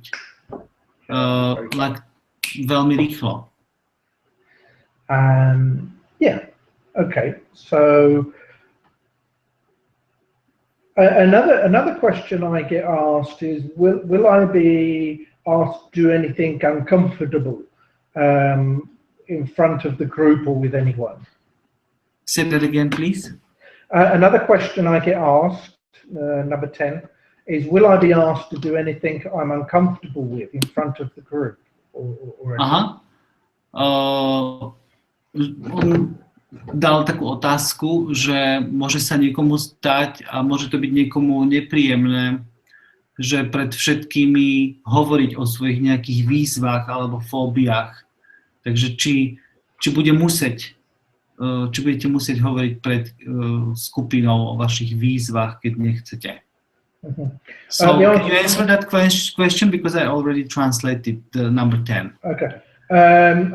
veľmi rýchlo. Yeah. Okay. So another question I get asked is, will I be asked to do anything uncomfortable in front of the group or with anyone? Say that again, please. Another question I get asked, number 10, is, will I be asked to do anything I'm uncomfortable with in front of the group? On dal takú otázku, že môže sa niekomu stať a môže to byť niekomu nepríjemné, že pred všetkými hovoriť o svojich nejakých výzvach alebo fóbiách. Takže či budete musieť hovoriť pred skupinou o vašich výzvach, keď nechcete. So can you answer that question, because I already translated the number 10. Okay.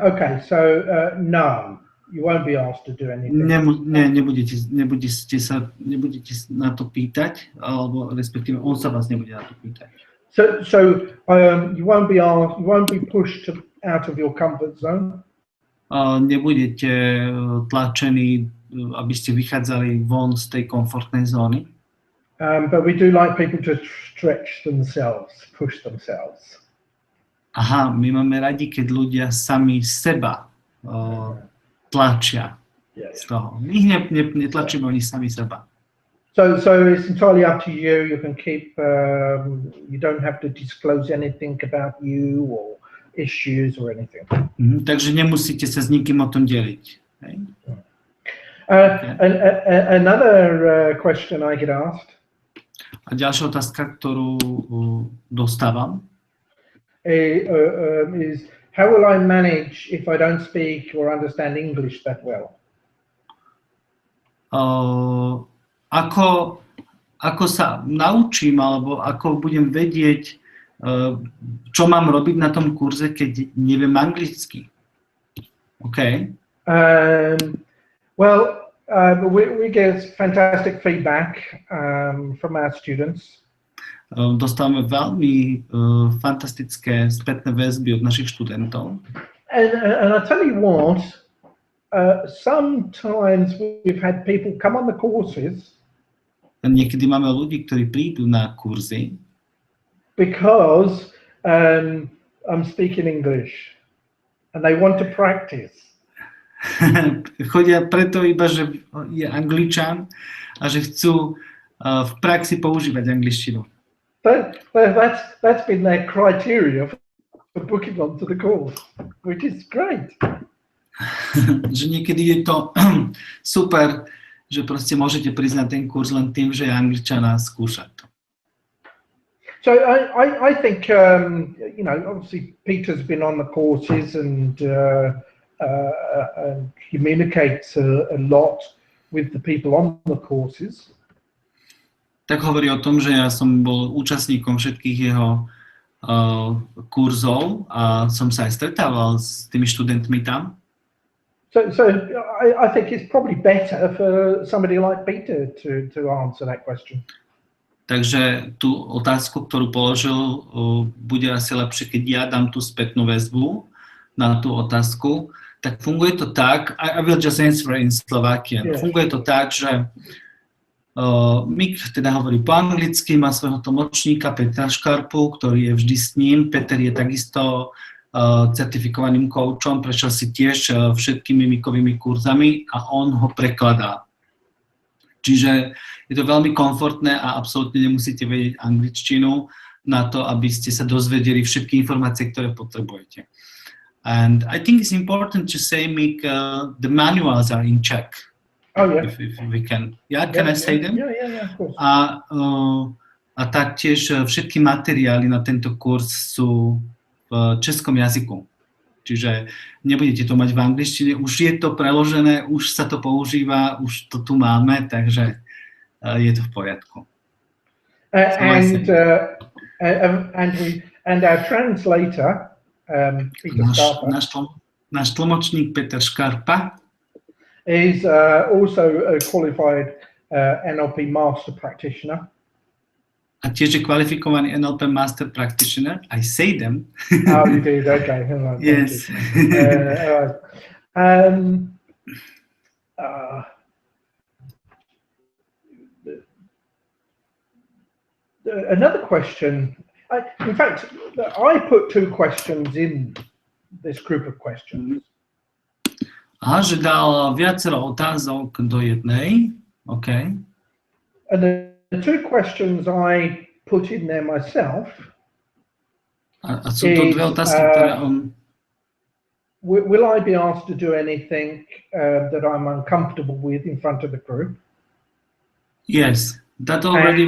Okay. So no, you won't be asked to do anything. Nebudete sa na to pýtať, alebo respektíve on sa vás nebude na to pýtať. So you won't be pushed out of your comfort zone. Nebudete tlačení, aby ste vychádzali von z tej komfortnej zóny. But we do like people to stretch themselves, push themselves. Aha, my máme radi, keď ľudia sami seba tlačia z toho. My ich netlačíme, oni sami seba. So it's entirely up to you. You can keep, you don't have to disclose anything about you or issues or anything. Takže nemusíte sa s nikým o tom deliť. Okay. Another question I get asked. A ďalšia otázka, ktorú dostávam, is how will I manage if I don't speak or understand English that well? Ako sa naučím, alebo ako budem vedieť, čo mám robiť na tom kurze, keď neviem anglicky. OK. Well, we get fantastic feedback from our students. Dostávame veľmi fantastické spätné väzby od našich študentov. And I tell you what, sometimes we've had people come on the courses. Niekedy máme ľudí, ktorí prídu na kurzy. Because I'm speaking English and they want to practice. Chodia preto iba, že je Angličan a že chcú v praxi používať angličtinu. That's been their criteria for booking onto the course, which is great. Že niekedy je to super, že proste môžete priznať ten kurz len tým, že je Angličana a skúšať to. So I think, you know, obviously Peter's been on the courses and communicates a lot with the people on the courses. Tak hovorí o tom, že ja som bol účastníkom všetkých jeho kurzov a som sa aj stretával s tými študentmi tam. So I think it's probably better for somebody like Peter to answer that question. Takže tú otázku, ktorú položil, bude asi lepšie, keď ja dám tú spätnú väzbu na tú otázku. Tak funguje to tak, I will just answer in Slovakian. Yeah. Funguje to tak, že Mik teda hovorí po anglicky, má svojho tlmočníka Petra Škarpu, ktorý je vždy s ním. Peter je takisto certifikovaným koučom, prešiel si tiež všetkými Mikovými kurzami a on ho prekladá. Čiže je to veľmi komfortné a absolútne nemusíte vedieť angličtinu na to, aby ste sa dozvedeli všetky informácie, ktoré potrebujete. And I think it's important to say, Mik, the manuals are in Czech. Oh, yeah. If we can. Yeah, can I say them? Yeah, of course. A taktiež všetky materiály na tento kurz sú v českom jazyku. Čiže nebudete to mať v angličtine, už je to preložené, už sa to používa, už to tu máme, takže je to v poriadku. And our translator, Peter Skarpa, náš tlmočník Peter Škarpa is also a qualified NLP master practitioner. A tiež je kvalifikovaný NLP Master Practitioner. I say them. Oh, you did? Okay. Yes. Another question. In fact, I put two questions in this group of questions. Aha, že dal viacero otázok do jednej. OK. And the two questions I put in there myself. A sú to dve otázky, ktoré on... Will I be asked to do anything that I'm uncomfortable with in front of the group? Yes, that already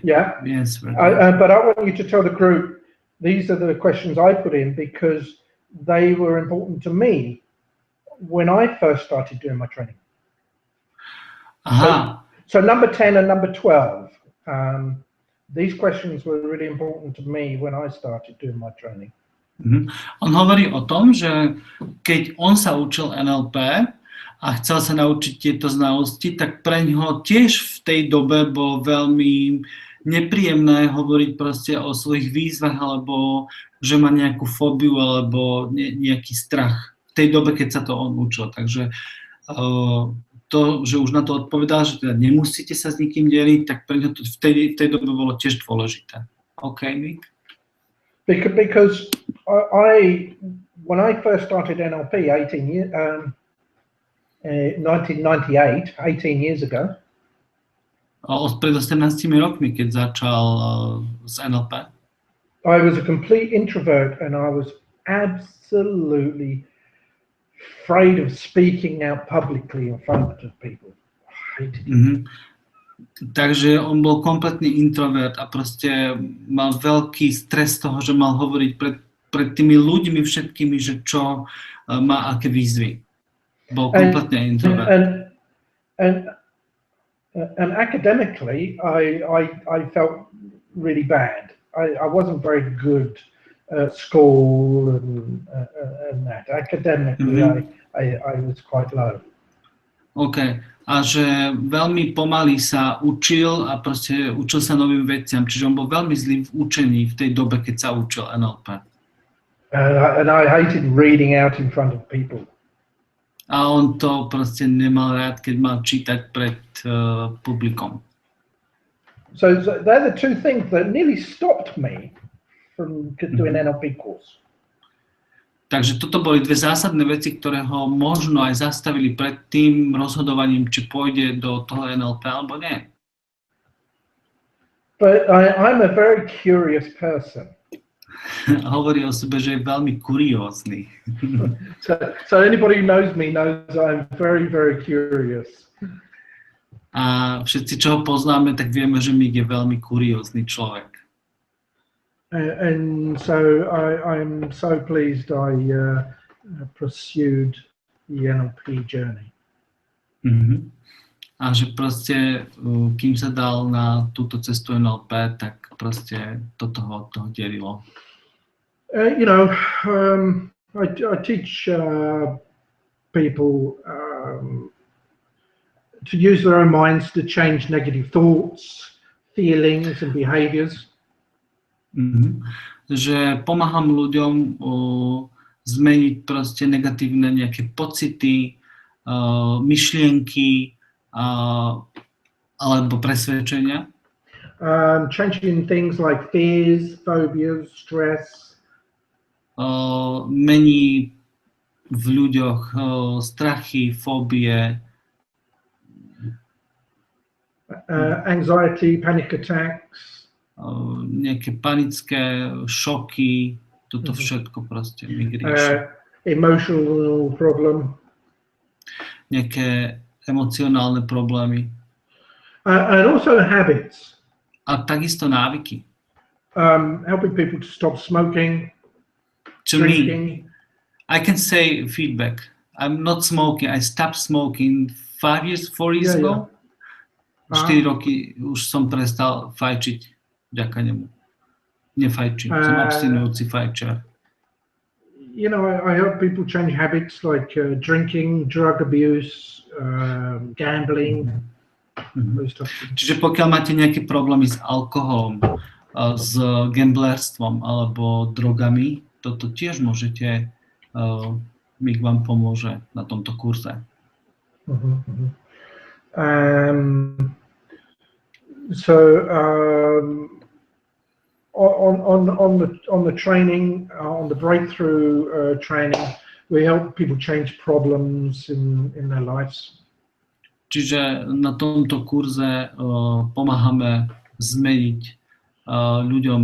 yeah. Yes. But I want you to tell the group these are the questions I put in because they were important to me when I first started doing my training. Aha. So number 10 and number 12, these questions were really important to me when I started doing my training. On hovorí o tom, že keď on sa učil NLP a chcel sa naučiť tieto znalosti, tak pre ňoho tiež v tej dobe bolo veľmi nepríjemné hovoriť proste o svojich výzvach, alebo že má nejakú fóbiu, alebo nejaký strach v tej dobe, keď sa to on učil. Takže to, že už na to odpovedal, že teda nemusíte sa s nikým deliť, tak pre ňa to v tej dobe bolo tiež dôležité. OK, Mik? Because when I first started NLP 1998, 18 years ago. Pred 18 rokmi, keď začal z NLP. I was a complete introvert and I was absolutely afraid of speaking out publicly in front of people. I hated it. Takže on bol kompletný introvert a proste mal veľký stres toho, že mal hovoriť pred tými ľuďmi všetkými, že čo má aké výzvy. Bol kompletne introvert. And academically, I felt really bad. I wasn't very good at school and that. Academically, I was quite low. OK. A že veľmi pomaly sa učil a proste učil sa novým veciam. Čiže on bol veľmi zlý v učení v tej dobe, keď sa učil NLP. And I hated reading out in front of people. A on to proste nemal rád, keď mal čítať pred publikom. So they're the two things that nearly stopped me from doing NLP course. Takže toto boli dve zásadné veci, ktoré ho možno aj zastavili pred tým rozhodovaním, či pôjde do toho NLP alebo nie. But I'm a very curious person. Hovorí o sebe, že je veľmi kuriózny. So anybody who knows me knows I'm very, very curious. A všetci, čo ho poznáme, tak vieme, že Mick je veľmi kuriózny človek. And so I'm so pleased I pursued the NLP journey. A že proste, kým sa dal na túto cestu NLP, tak proste toto ho delilo. You know, I teach people to use their own minds to change negative thoughts, feelings and behaviors. Že pomáham ľuďom zmeniť proste negatívne nejaké pocity, myšlienky alebo presvedčenia. Changing things like fears, phobias, stress. Mení v ľuďoch strachy, fóbie, anxiety, panic attacks. Nejaké panické šoky, toto všetko proste rieši. Emotional problem. Nejaké emocionálne problémy. And also habits. A takisto návyky. Helping people to stop smoking, to drinking. Me, I can say feedback. I'm not smoking. I stopped smoking 4 years ago. 4 roky už som prestal fajčiť. Vďaka nemu. Nefajčím, som abstinujúci fajčiar. You know, I help people change habits like drinking, drug abuse, gambling. Čiže pokiaľ máte nejaké problémy s alkoholom, s gamblerstvom alebo drogami, toto tiež môžete, Mick vám pomôže na tomto kurze. On the training, on the breakthrough training, we help people change problems in their lives. Čiže na tomto kurze pomáhame zmeniť ľuďom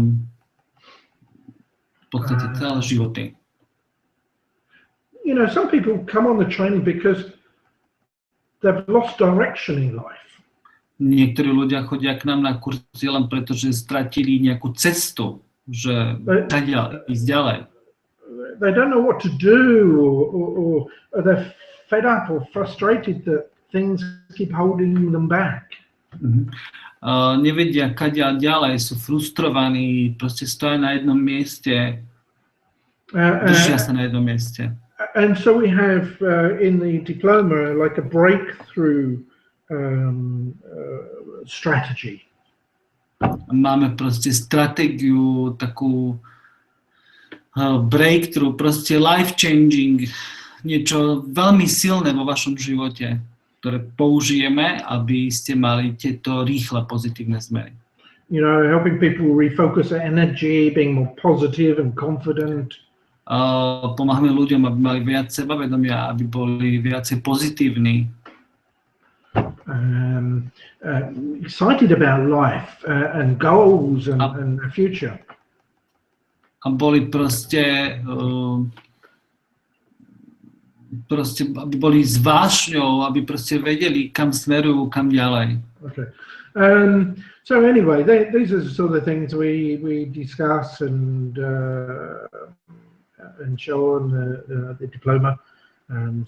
v podstate celé životy. You know, some people come on the training because they've lost direction in life. Niektorí ľudia chodia k nám na kurzy len preto, že stratili nejakú cestu, že ísť ďalej. They don't know what to do, or they're fed up or frustrated that things keep holding them back. Nevedia, kadiaľ ďalej, sú frustrovaní, proste stoja na jednom mieste, držia sa na jednom mieste. And so we have in the diploma like a breakthrough strategy. Máme proste stratégiu, takú breakthrough, proste life-changing, niečo veľmi silné vo vašom živote, ktoré použijeme, aby ste mali tieto rýchle pozitívne zmeny. you know, helping people refocus their energy, being more positive and confident. Pomáhame ľuďom, aby mali viac sebavedomia, aby boli viacej pozitívni. Excited about life and goals and the future. A boli proste, aby boli s vášňou, aby proste vedeli, kam smerujú, kam ďalej. Okay. So anyway, these are sort of things we discuss and show on the diploma.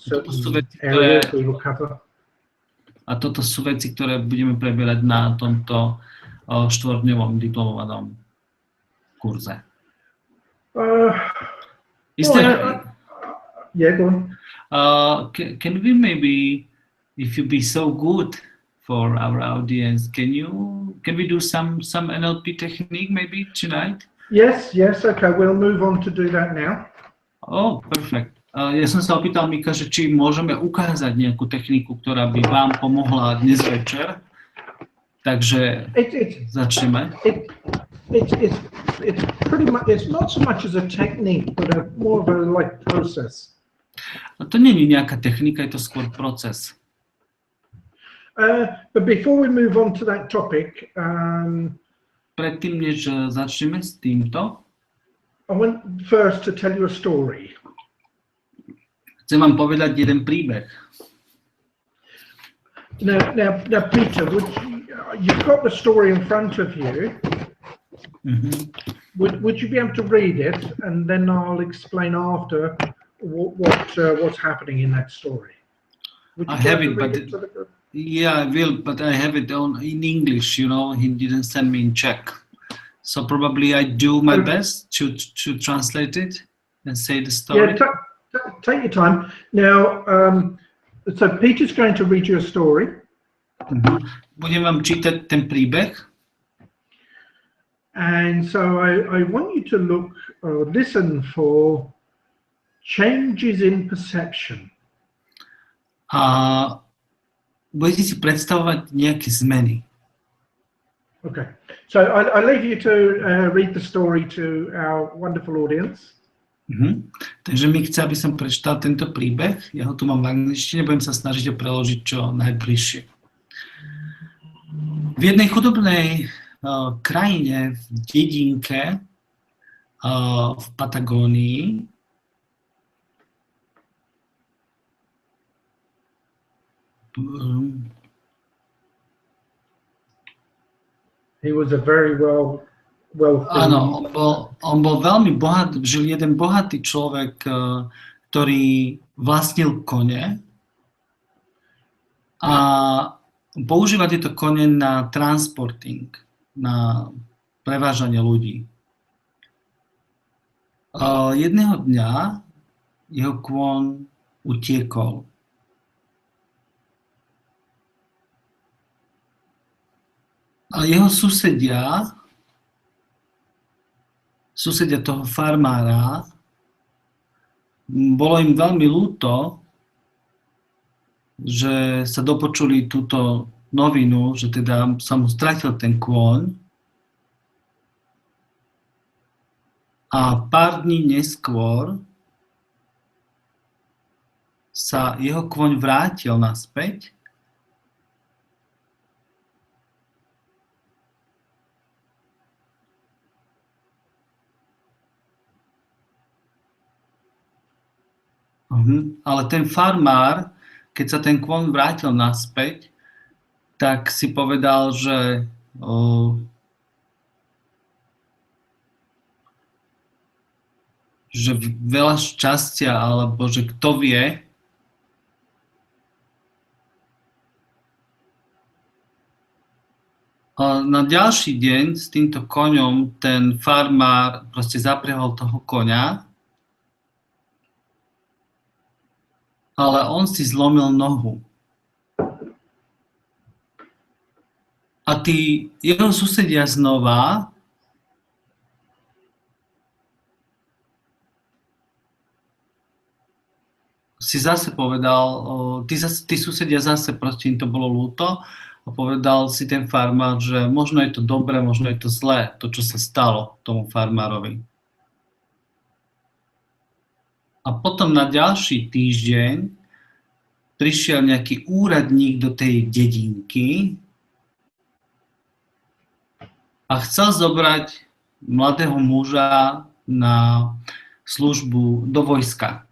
Certain areas we will cover. A toto sú veci, ktoré budeme preberať na tomto štvorňovom diplomovanom kurze. Yeah, go on. Can we maybe, if you be so good for our audience, can we do some NLP technique maybe tonight? Yes. Okay, we'll move on to do that now. Oh, perfect. Ja som sa opýtal Mika, že či môžeme ukázať nejakú techniku, ktorá by vám pomohla dnes večer. Takže začneme. It's pretty much, it's not so much as a technique, but more of a like process. A to nie je nejaká technika, je to skôr proces. But before we move on to that topic, predtým, než začneme s týmto, I want first to tell you a story. Chcem vám povedať jeden príbeh. Now, Peter, you've got the story in front of you. Mm-hmm. Would you be able to read it, and then I'll explain after what's happening in that story? I have it, but I will. But I have it in English. You know, he didn't send me in Czech, so probably I do my best to translate it and say the story. Yeah, take your time. Now, so Peter's going to read you a story. Mm-hmm. Budem vám čítať ten príbeh. And so I want you to look or listen for changes in perception. A budete si predstavovať nejaké zmeny. Okay, so I leave you to read the story to our wonderful audience. Mm-hmm. Takže mi chce, aby som prečítal tento príbeh. Ja ho tu mám v angličtine, budem sa snažiť ho preložiť čo najbližšie. V jednej chudobnej krajine, v dedinke v Patagónii he was a very wealthy. Áno, on bol veľmi bohatý, žil jeden bohatý človek, ktorý vlastnil kone a používa tieto kone na transporting, na prevážanie ľudí. Jedného dňa jeho kôň utiekol. A jeho susedia toho farmára, bolo im veľmi ľúto, že sa dopočuli túto novinu, že teda sa mu stratil ten kôň. A pár dní neskôr sa jeho kôň vrátil naspäť. Ale ten farmár, keď sa ten kôň vrátil naspäť, tak si povedal, že veľa šťastia, alebo že kto vie, na ďalší deň s týmto koňom ten farmár proste zaprehol toho koňa, ale on si zlomil nohu. A tí jeho susedia znova si zase povedal, tí susedia zase proste im to bolo ľúto a povedal si ten farmár, že možno je to dobré, možno je to zlé, to, čo sa stalo tomu farmárovi. A potom na ďalší týždeň prišiel nejaký úradník do tej dedinky a chcel zobrať mladého muža na službu do vojska.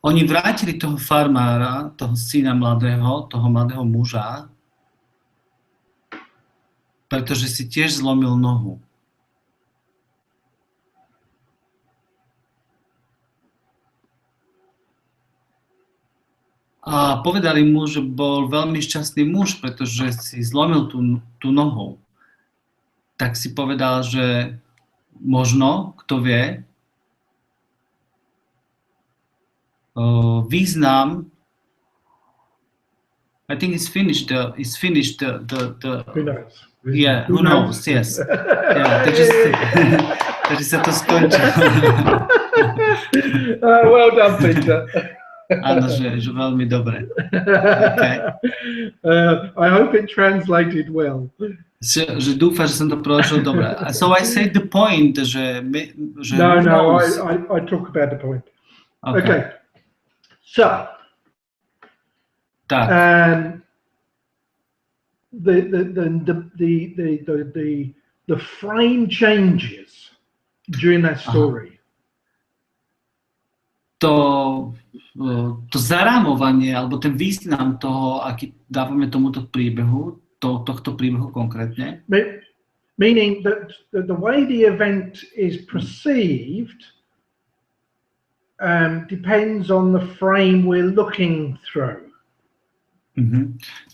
Oni vrátili toho farmára, toho syna mladého, toho mladého muža, pretože si tiež zlomil nohu. A povedali mu, že bol veľmi šťastný muž, pretože si zlomil tú nohu. Tak si povedal, že možno, kto vie, význam, I think it's finished the Who knows? Yeah, who knows, yes. Yeah, takže sa to skončilo. Well done, Peter. Áno, že veľmi dobre. Okay. I hope it translated well. Že dúfam, že som to preložil dobre. So I said the point, že No, I talk about the point. Okay. So, tak. The frame changes during that story. To zarámovanie, alebo ten význam toho, aký dávame tomuto príbehu, tohto príbehu konkrétne. Meaning that the way the event is perceived depends on the frame we're looking through.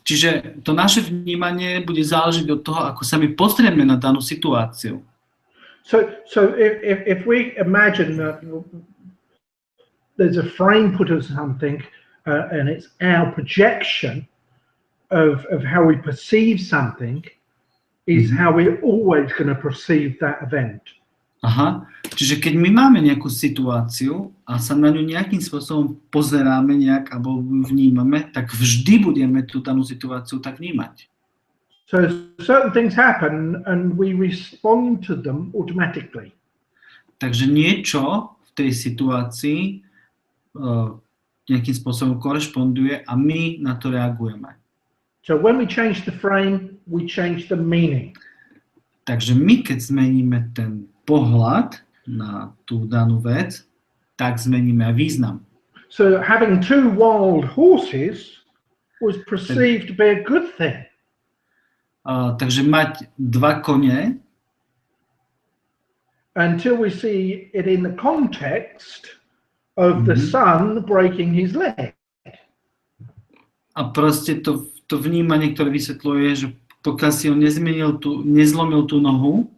Čiže to naše vnímanie bude záležiť od toho, ako sa my pozrieme na danú situáciu. So if we imagine that there's a frame put of something and it's our projection of how we perceive something is how we're always going to perceive that event. Aha, čiže keď my máme nejakú situáciu a sa na ňu nejakým spôsobom pozeráme nejak alebo vnímame, tak vždy budeme tú danú situáciu tak vnímať. So certain things happen and we respond to them automatically. Takže niečo v tej situácii nejakým spôsobom korešponduje a my na to reagujeme. So when we change the frame, we change the meaning. Takže my, keď zmeníme ten pohľad na tú danú vec, tak zmeníme aj význam. So having two wild horses was perceived to be a good thing. Takže mať dva kone, until we see it in the context of the son breaking his leg. A proste to vnímanie, ktoré vysvetľuje, že pokiaľ si on nezlomil tú nohu,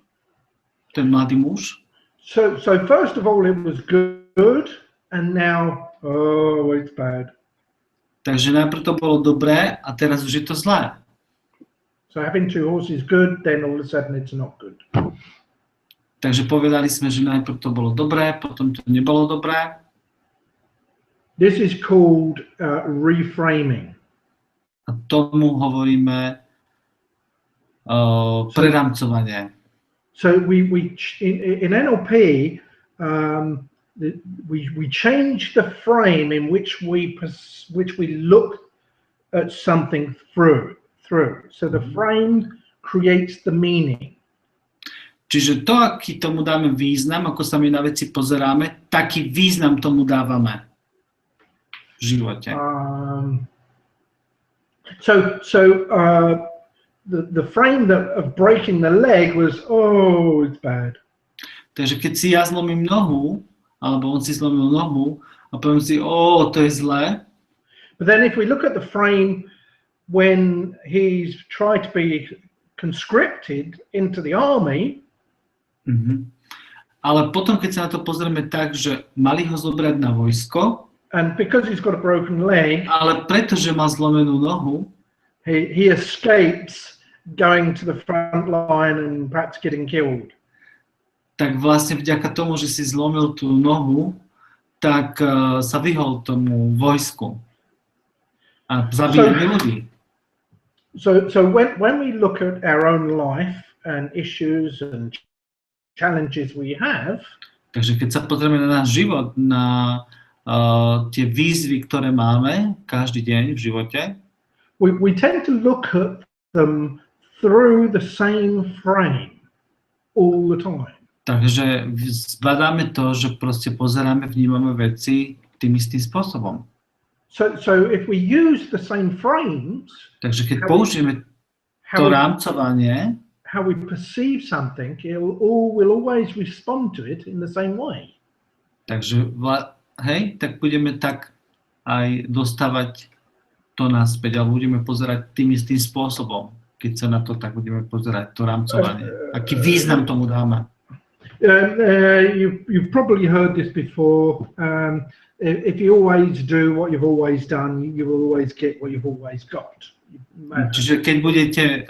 ten mladý muž. So first of all it was good and now it's bad. Takže najprv to bolo dobré a teraz už je to zlé. So having two horses good, then all of a sudden it's not good. Takže povedali sme, že najprv to bolo dobré, potom to nebolo dobré. This is called reframing. A tomu hovoríme preramcovanie. So in NLP we change the frame in which we look at something through. So the frame creates the meaning. Čiže to, aký tomu dáme význam, ako sa my na veci pozeráme, taký význam tomu dávame v živote. The frame of breaking the leg was, it's bad. Takže keď si ja zlomím nohu, alebo on si zlomil nohu a poviem si, to je zlé. But then if we look at the frame when he's tried to be conscripted into the army, ale potom, keď sa na to pozrieme tak, že mali ho zobrať na vojsko, and because he's got a broken leg, ale pretože má zlomenú nohu, he escapes going to the front line and perhaps getting killed. tak vlastne vďaka tomu, že si zlomil tú nohu, tak sa vyhol tomu vojsku a zabíjanie ľudí. So when we look at our own life and issues and challenges we have, takže keď sa pozrieme na náš život, na tie výzvy, ktoré máme každý deň v živote, we tend to look at them through the same frame all the time. Takže zbadáme to, že proste pozeráme, vnímame veci tým istým spôsobom. So if we use the same frames, takže keď použijeme to rámcovanie, how we perceive something, we'll always respond to it in the same way. Takže hej, tak budeme tak aj dostávať to naspäť, alebo budeme pozerať tým istým spôsobom, keď sa na to tak budeme pozerať, to rámcovanie. Aký význam tomu dáme? You've probably heard this before. If you always do what you've always done, you will always get what you've always got. Čiže keď budete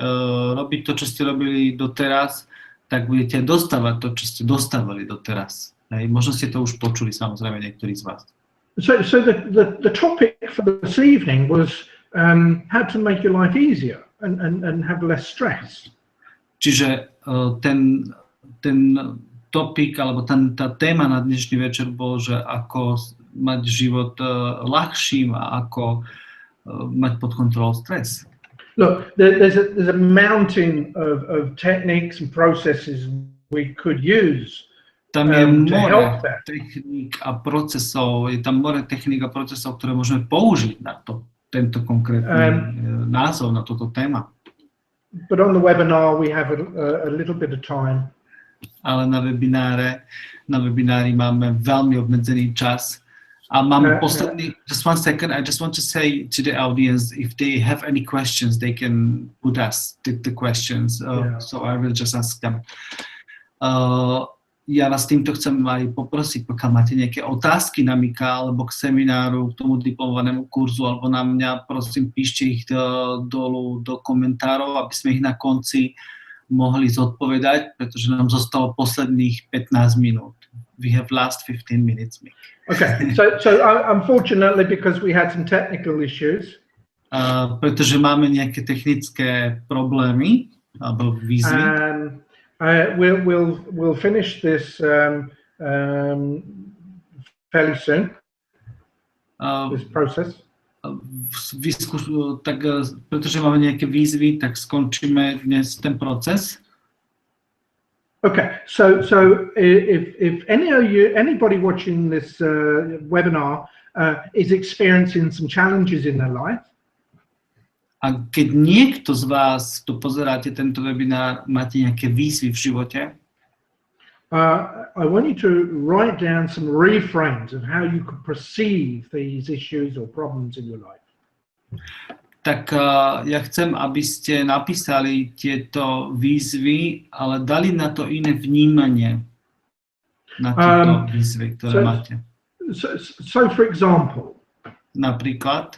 robiť to, čo ste robili doteraz, tak budete dostávať to, čo ste dostávali doteraz. Hej, možno ste to už počuli, samozrejme, niektorí z vás. So the topic for this evening was how to make your life easier and have less stress. Čiže ten topik, alebo tá téma na dnešný večer bol, že ako mať život ľahším a ako mať pod kontrolou stres. Look, there's a mountain of techniques and processes we could use. Tam je more techník a procesov, je tam more techník a procesov, ktoré môžeme použiť na tento konkrétny názov, na toto téma. But on the webinar we have a little bit of time. Ale na webinári máme veľmi obmedzený čas. A mám posledný, just 1 second, I just want to say to the audience, if they have any questions, they can put us the questions. So I will just ask them. Ja vás týmto chcem aj poprosiť, pokiaľ máte nejaké otázky na Mika, alebo k semináru, k tomu diplomovanému kurzu, alebo na mňa, prosím, píšte ich dolu do komentárov, aby sme ich na konci mohli zodpovedať, pretože nám zostalo posledných 15 minút. We have last 15 minutes, Mick. Okay, so unfortunately, because we had some technical issues, pretože máme nejaké technické problémy, alebo výzvy, we'll finish this fairly soon. This process. Tak, pretože máme nejaké výzvy, tak skončíme dnes ten proces. Okay, so if anybody watching this webinar is experiencing some challenges in their life, a keď niekto z vás, kto pozeráte tento webinár, máte nejaké výzvy v živote, I want you to write down some reframes of how you could perceive these issues or problems in your life. Tak ja chcem, aby ste napísali tieto výzvy, ale dali na to iné vnímanie na tieto výzvy, ktoré máte. So for example, napríklad,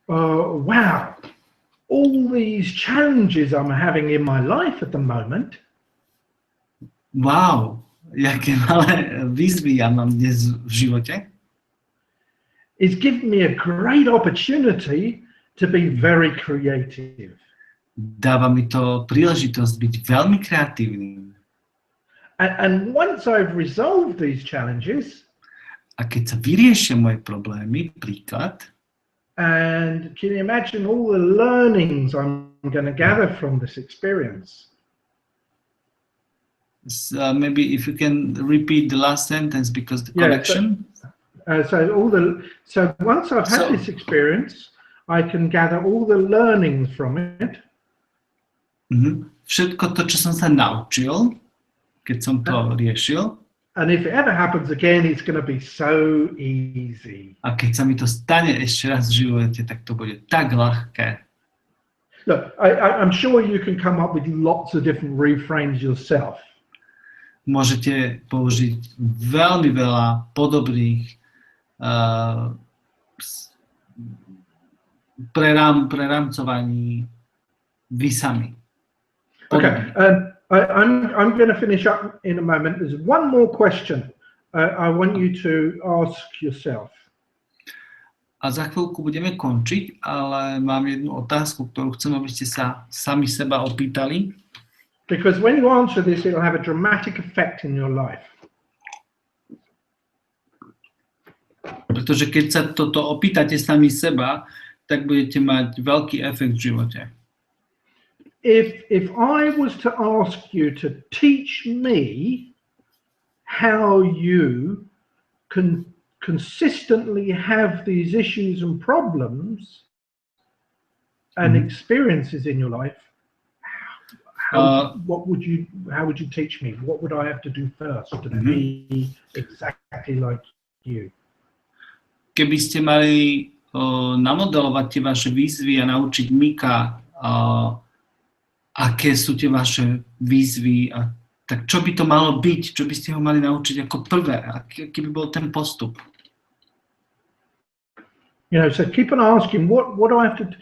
wow, all these challenges I'm having in my life at the moment. Wow, jaké malé výzvy ja mám dnes v živote. It's given me a great opportunity to be very creative. Dáva mi to príležitosť byť veľmi kreatívny. And once I've resolved these challenges, a keď sa vyriešia moje problémy, príklad, and can you imagine all the learnings I'm going to gather from this experience? Maybe if you can repeat the last sentence because the connection. So once I've had this experience, I can gather all the learnings from it. Všetko to, čo som sa naučil, keď som to riešil. And if it ever happens again, it's going to be so easy. A keď sa mi to stane ešte raz v živote, tak to bude tak ľahké. Look, I'm sure you can come up with lots of different reframes yourself. Môžete použiť veľmi veľa podobných prerámcovaní vy sami. Okay, I'm going to finish up in a moment. There's one more question I want you to ask yourself. A za chvíľku budeme končiť, ale mám jednu otázku, ktorú chcem, aby ste sa sami seba opýtali. Because when you answer this, it'll have a dramatic effect in your life. Pretože keď sa toto opýtate sami seba, tak budete mať veľký efekt v živote. If I was to ask you to teach me how you can consistently have these issues and problems and experiences in your life, how would you teach me? What would I have to do first to be exactly like you? Keby ste mali namodelovať tie vaše výzvy a naučiť Mika, aké sú tie vaše výzvy, tak čo by to malo byť? Čo by ste ho mali naučiť ako prvé? Aký by bol ten postup? You know, so keep on asking, what do I have to do?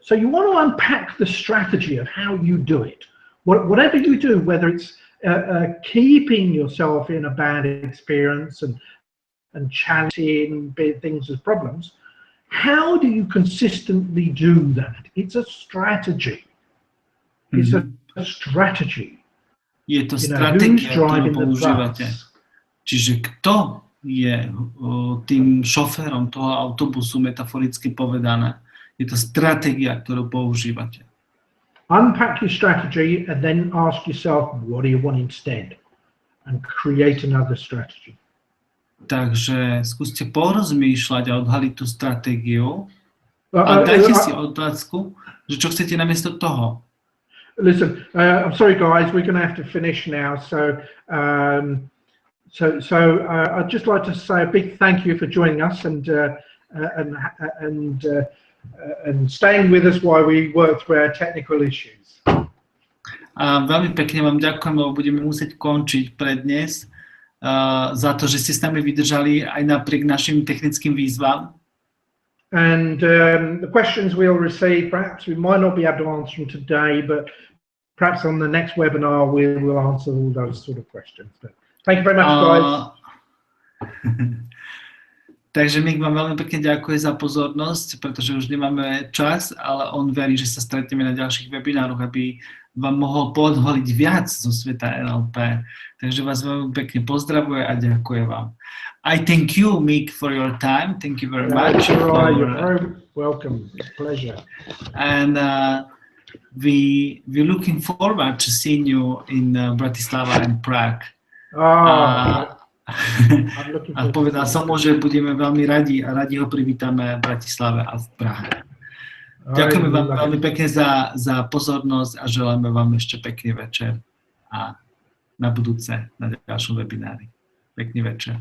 So you want to unpack the strategy of how you do it. Whatever you do, whether it's keeping yourself in a bad experience and challenging things as problems, how do you consistently do that? It's a strategy. It's a strategy. Je to stratégia, ktorú používate. Čiže kto je tým šoférom toho autobusu, metaforicky povedané? Je to stratégia, ktorú používate. Unpack your strategy and then ask yourself, what do you want instead? And create another strategy. Takže skúste porozmýšľať a odhaliť tú stratégiu a dajte si otázku, že čo chcete namiesto toho. Listen, I'm sorry guys, we're going to have to finish now. So I'd just like to say a big thank you for joining us and staying with us while we work through our technical issues. Veľmi pekne vám ďakujem, lebo budeme musieť končiť pre dnes. Za to, že ste s nami vydržali aj napriek našim technickým výzvam. And the questions we'll receive, perhaps we might not be able to answer them today, but perhaps on the next webinar we'll answer all those sort of questions. But thank you very much, guys. Takže Mik vám veľmi pekne ďakuje za pozornosť, pretože už nemáme čas, ale on verí, že sa stretneme na ďalších webinároch, aby vám mohol podholiť viac zo sveta NLP. Takže vás veľmi pekne pozdravuje a ďakujem vám. I thank you, Mik, for your time. Thank you very much. You're very welcome. It's a pleasure. And we're looking forward to seeing you in Bratislava and Prague. A povedal som mu, že budeme veľmi radi a radi ho privítame v Bratislave a v Prahe. Ďakujeme vám veľmi pekne za pozornosť a želáme vám ešte pekný večer a na budúce, na ďalšom webinári. Pekný večer.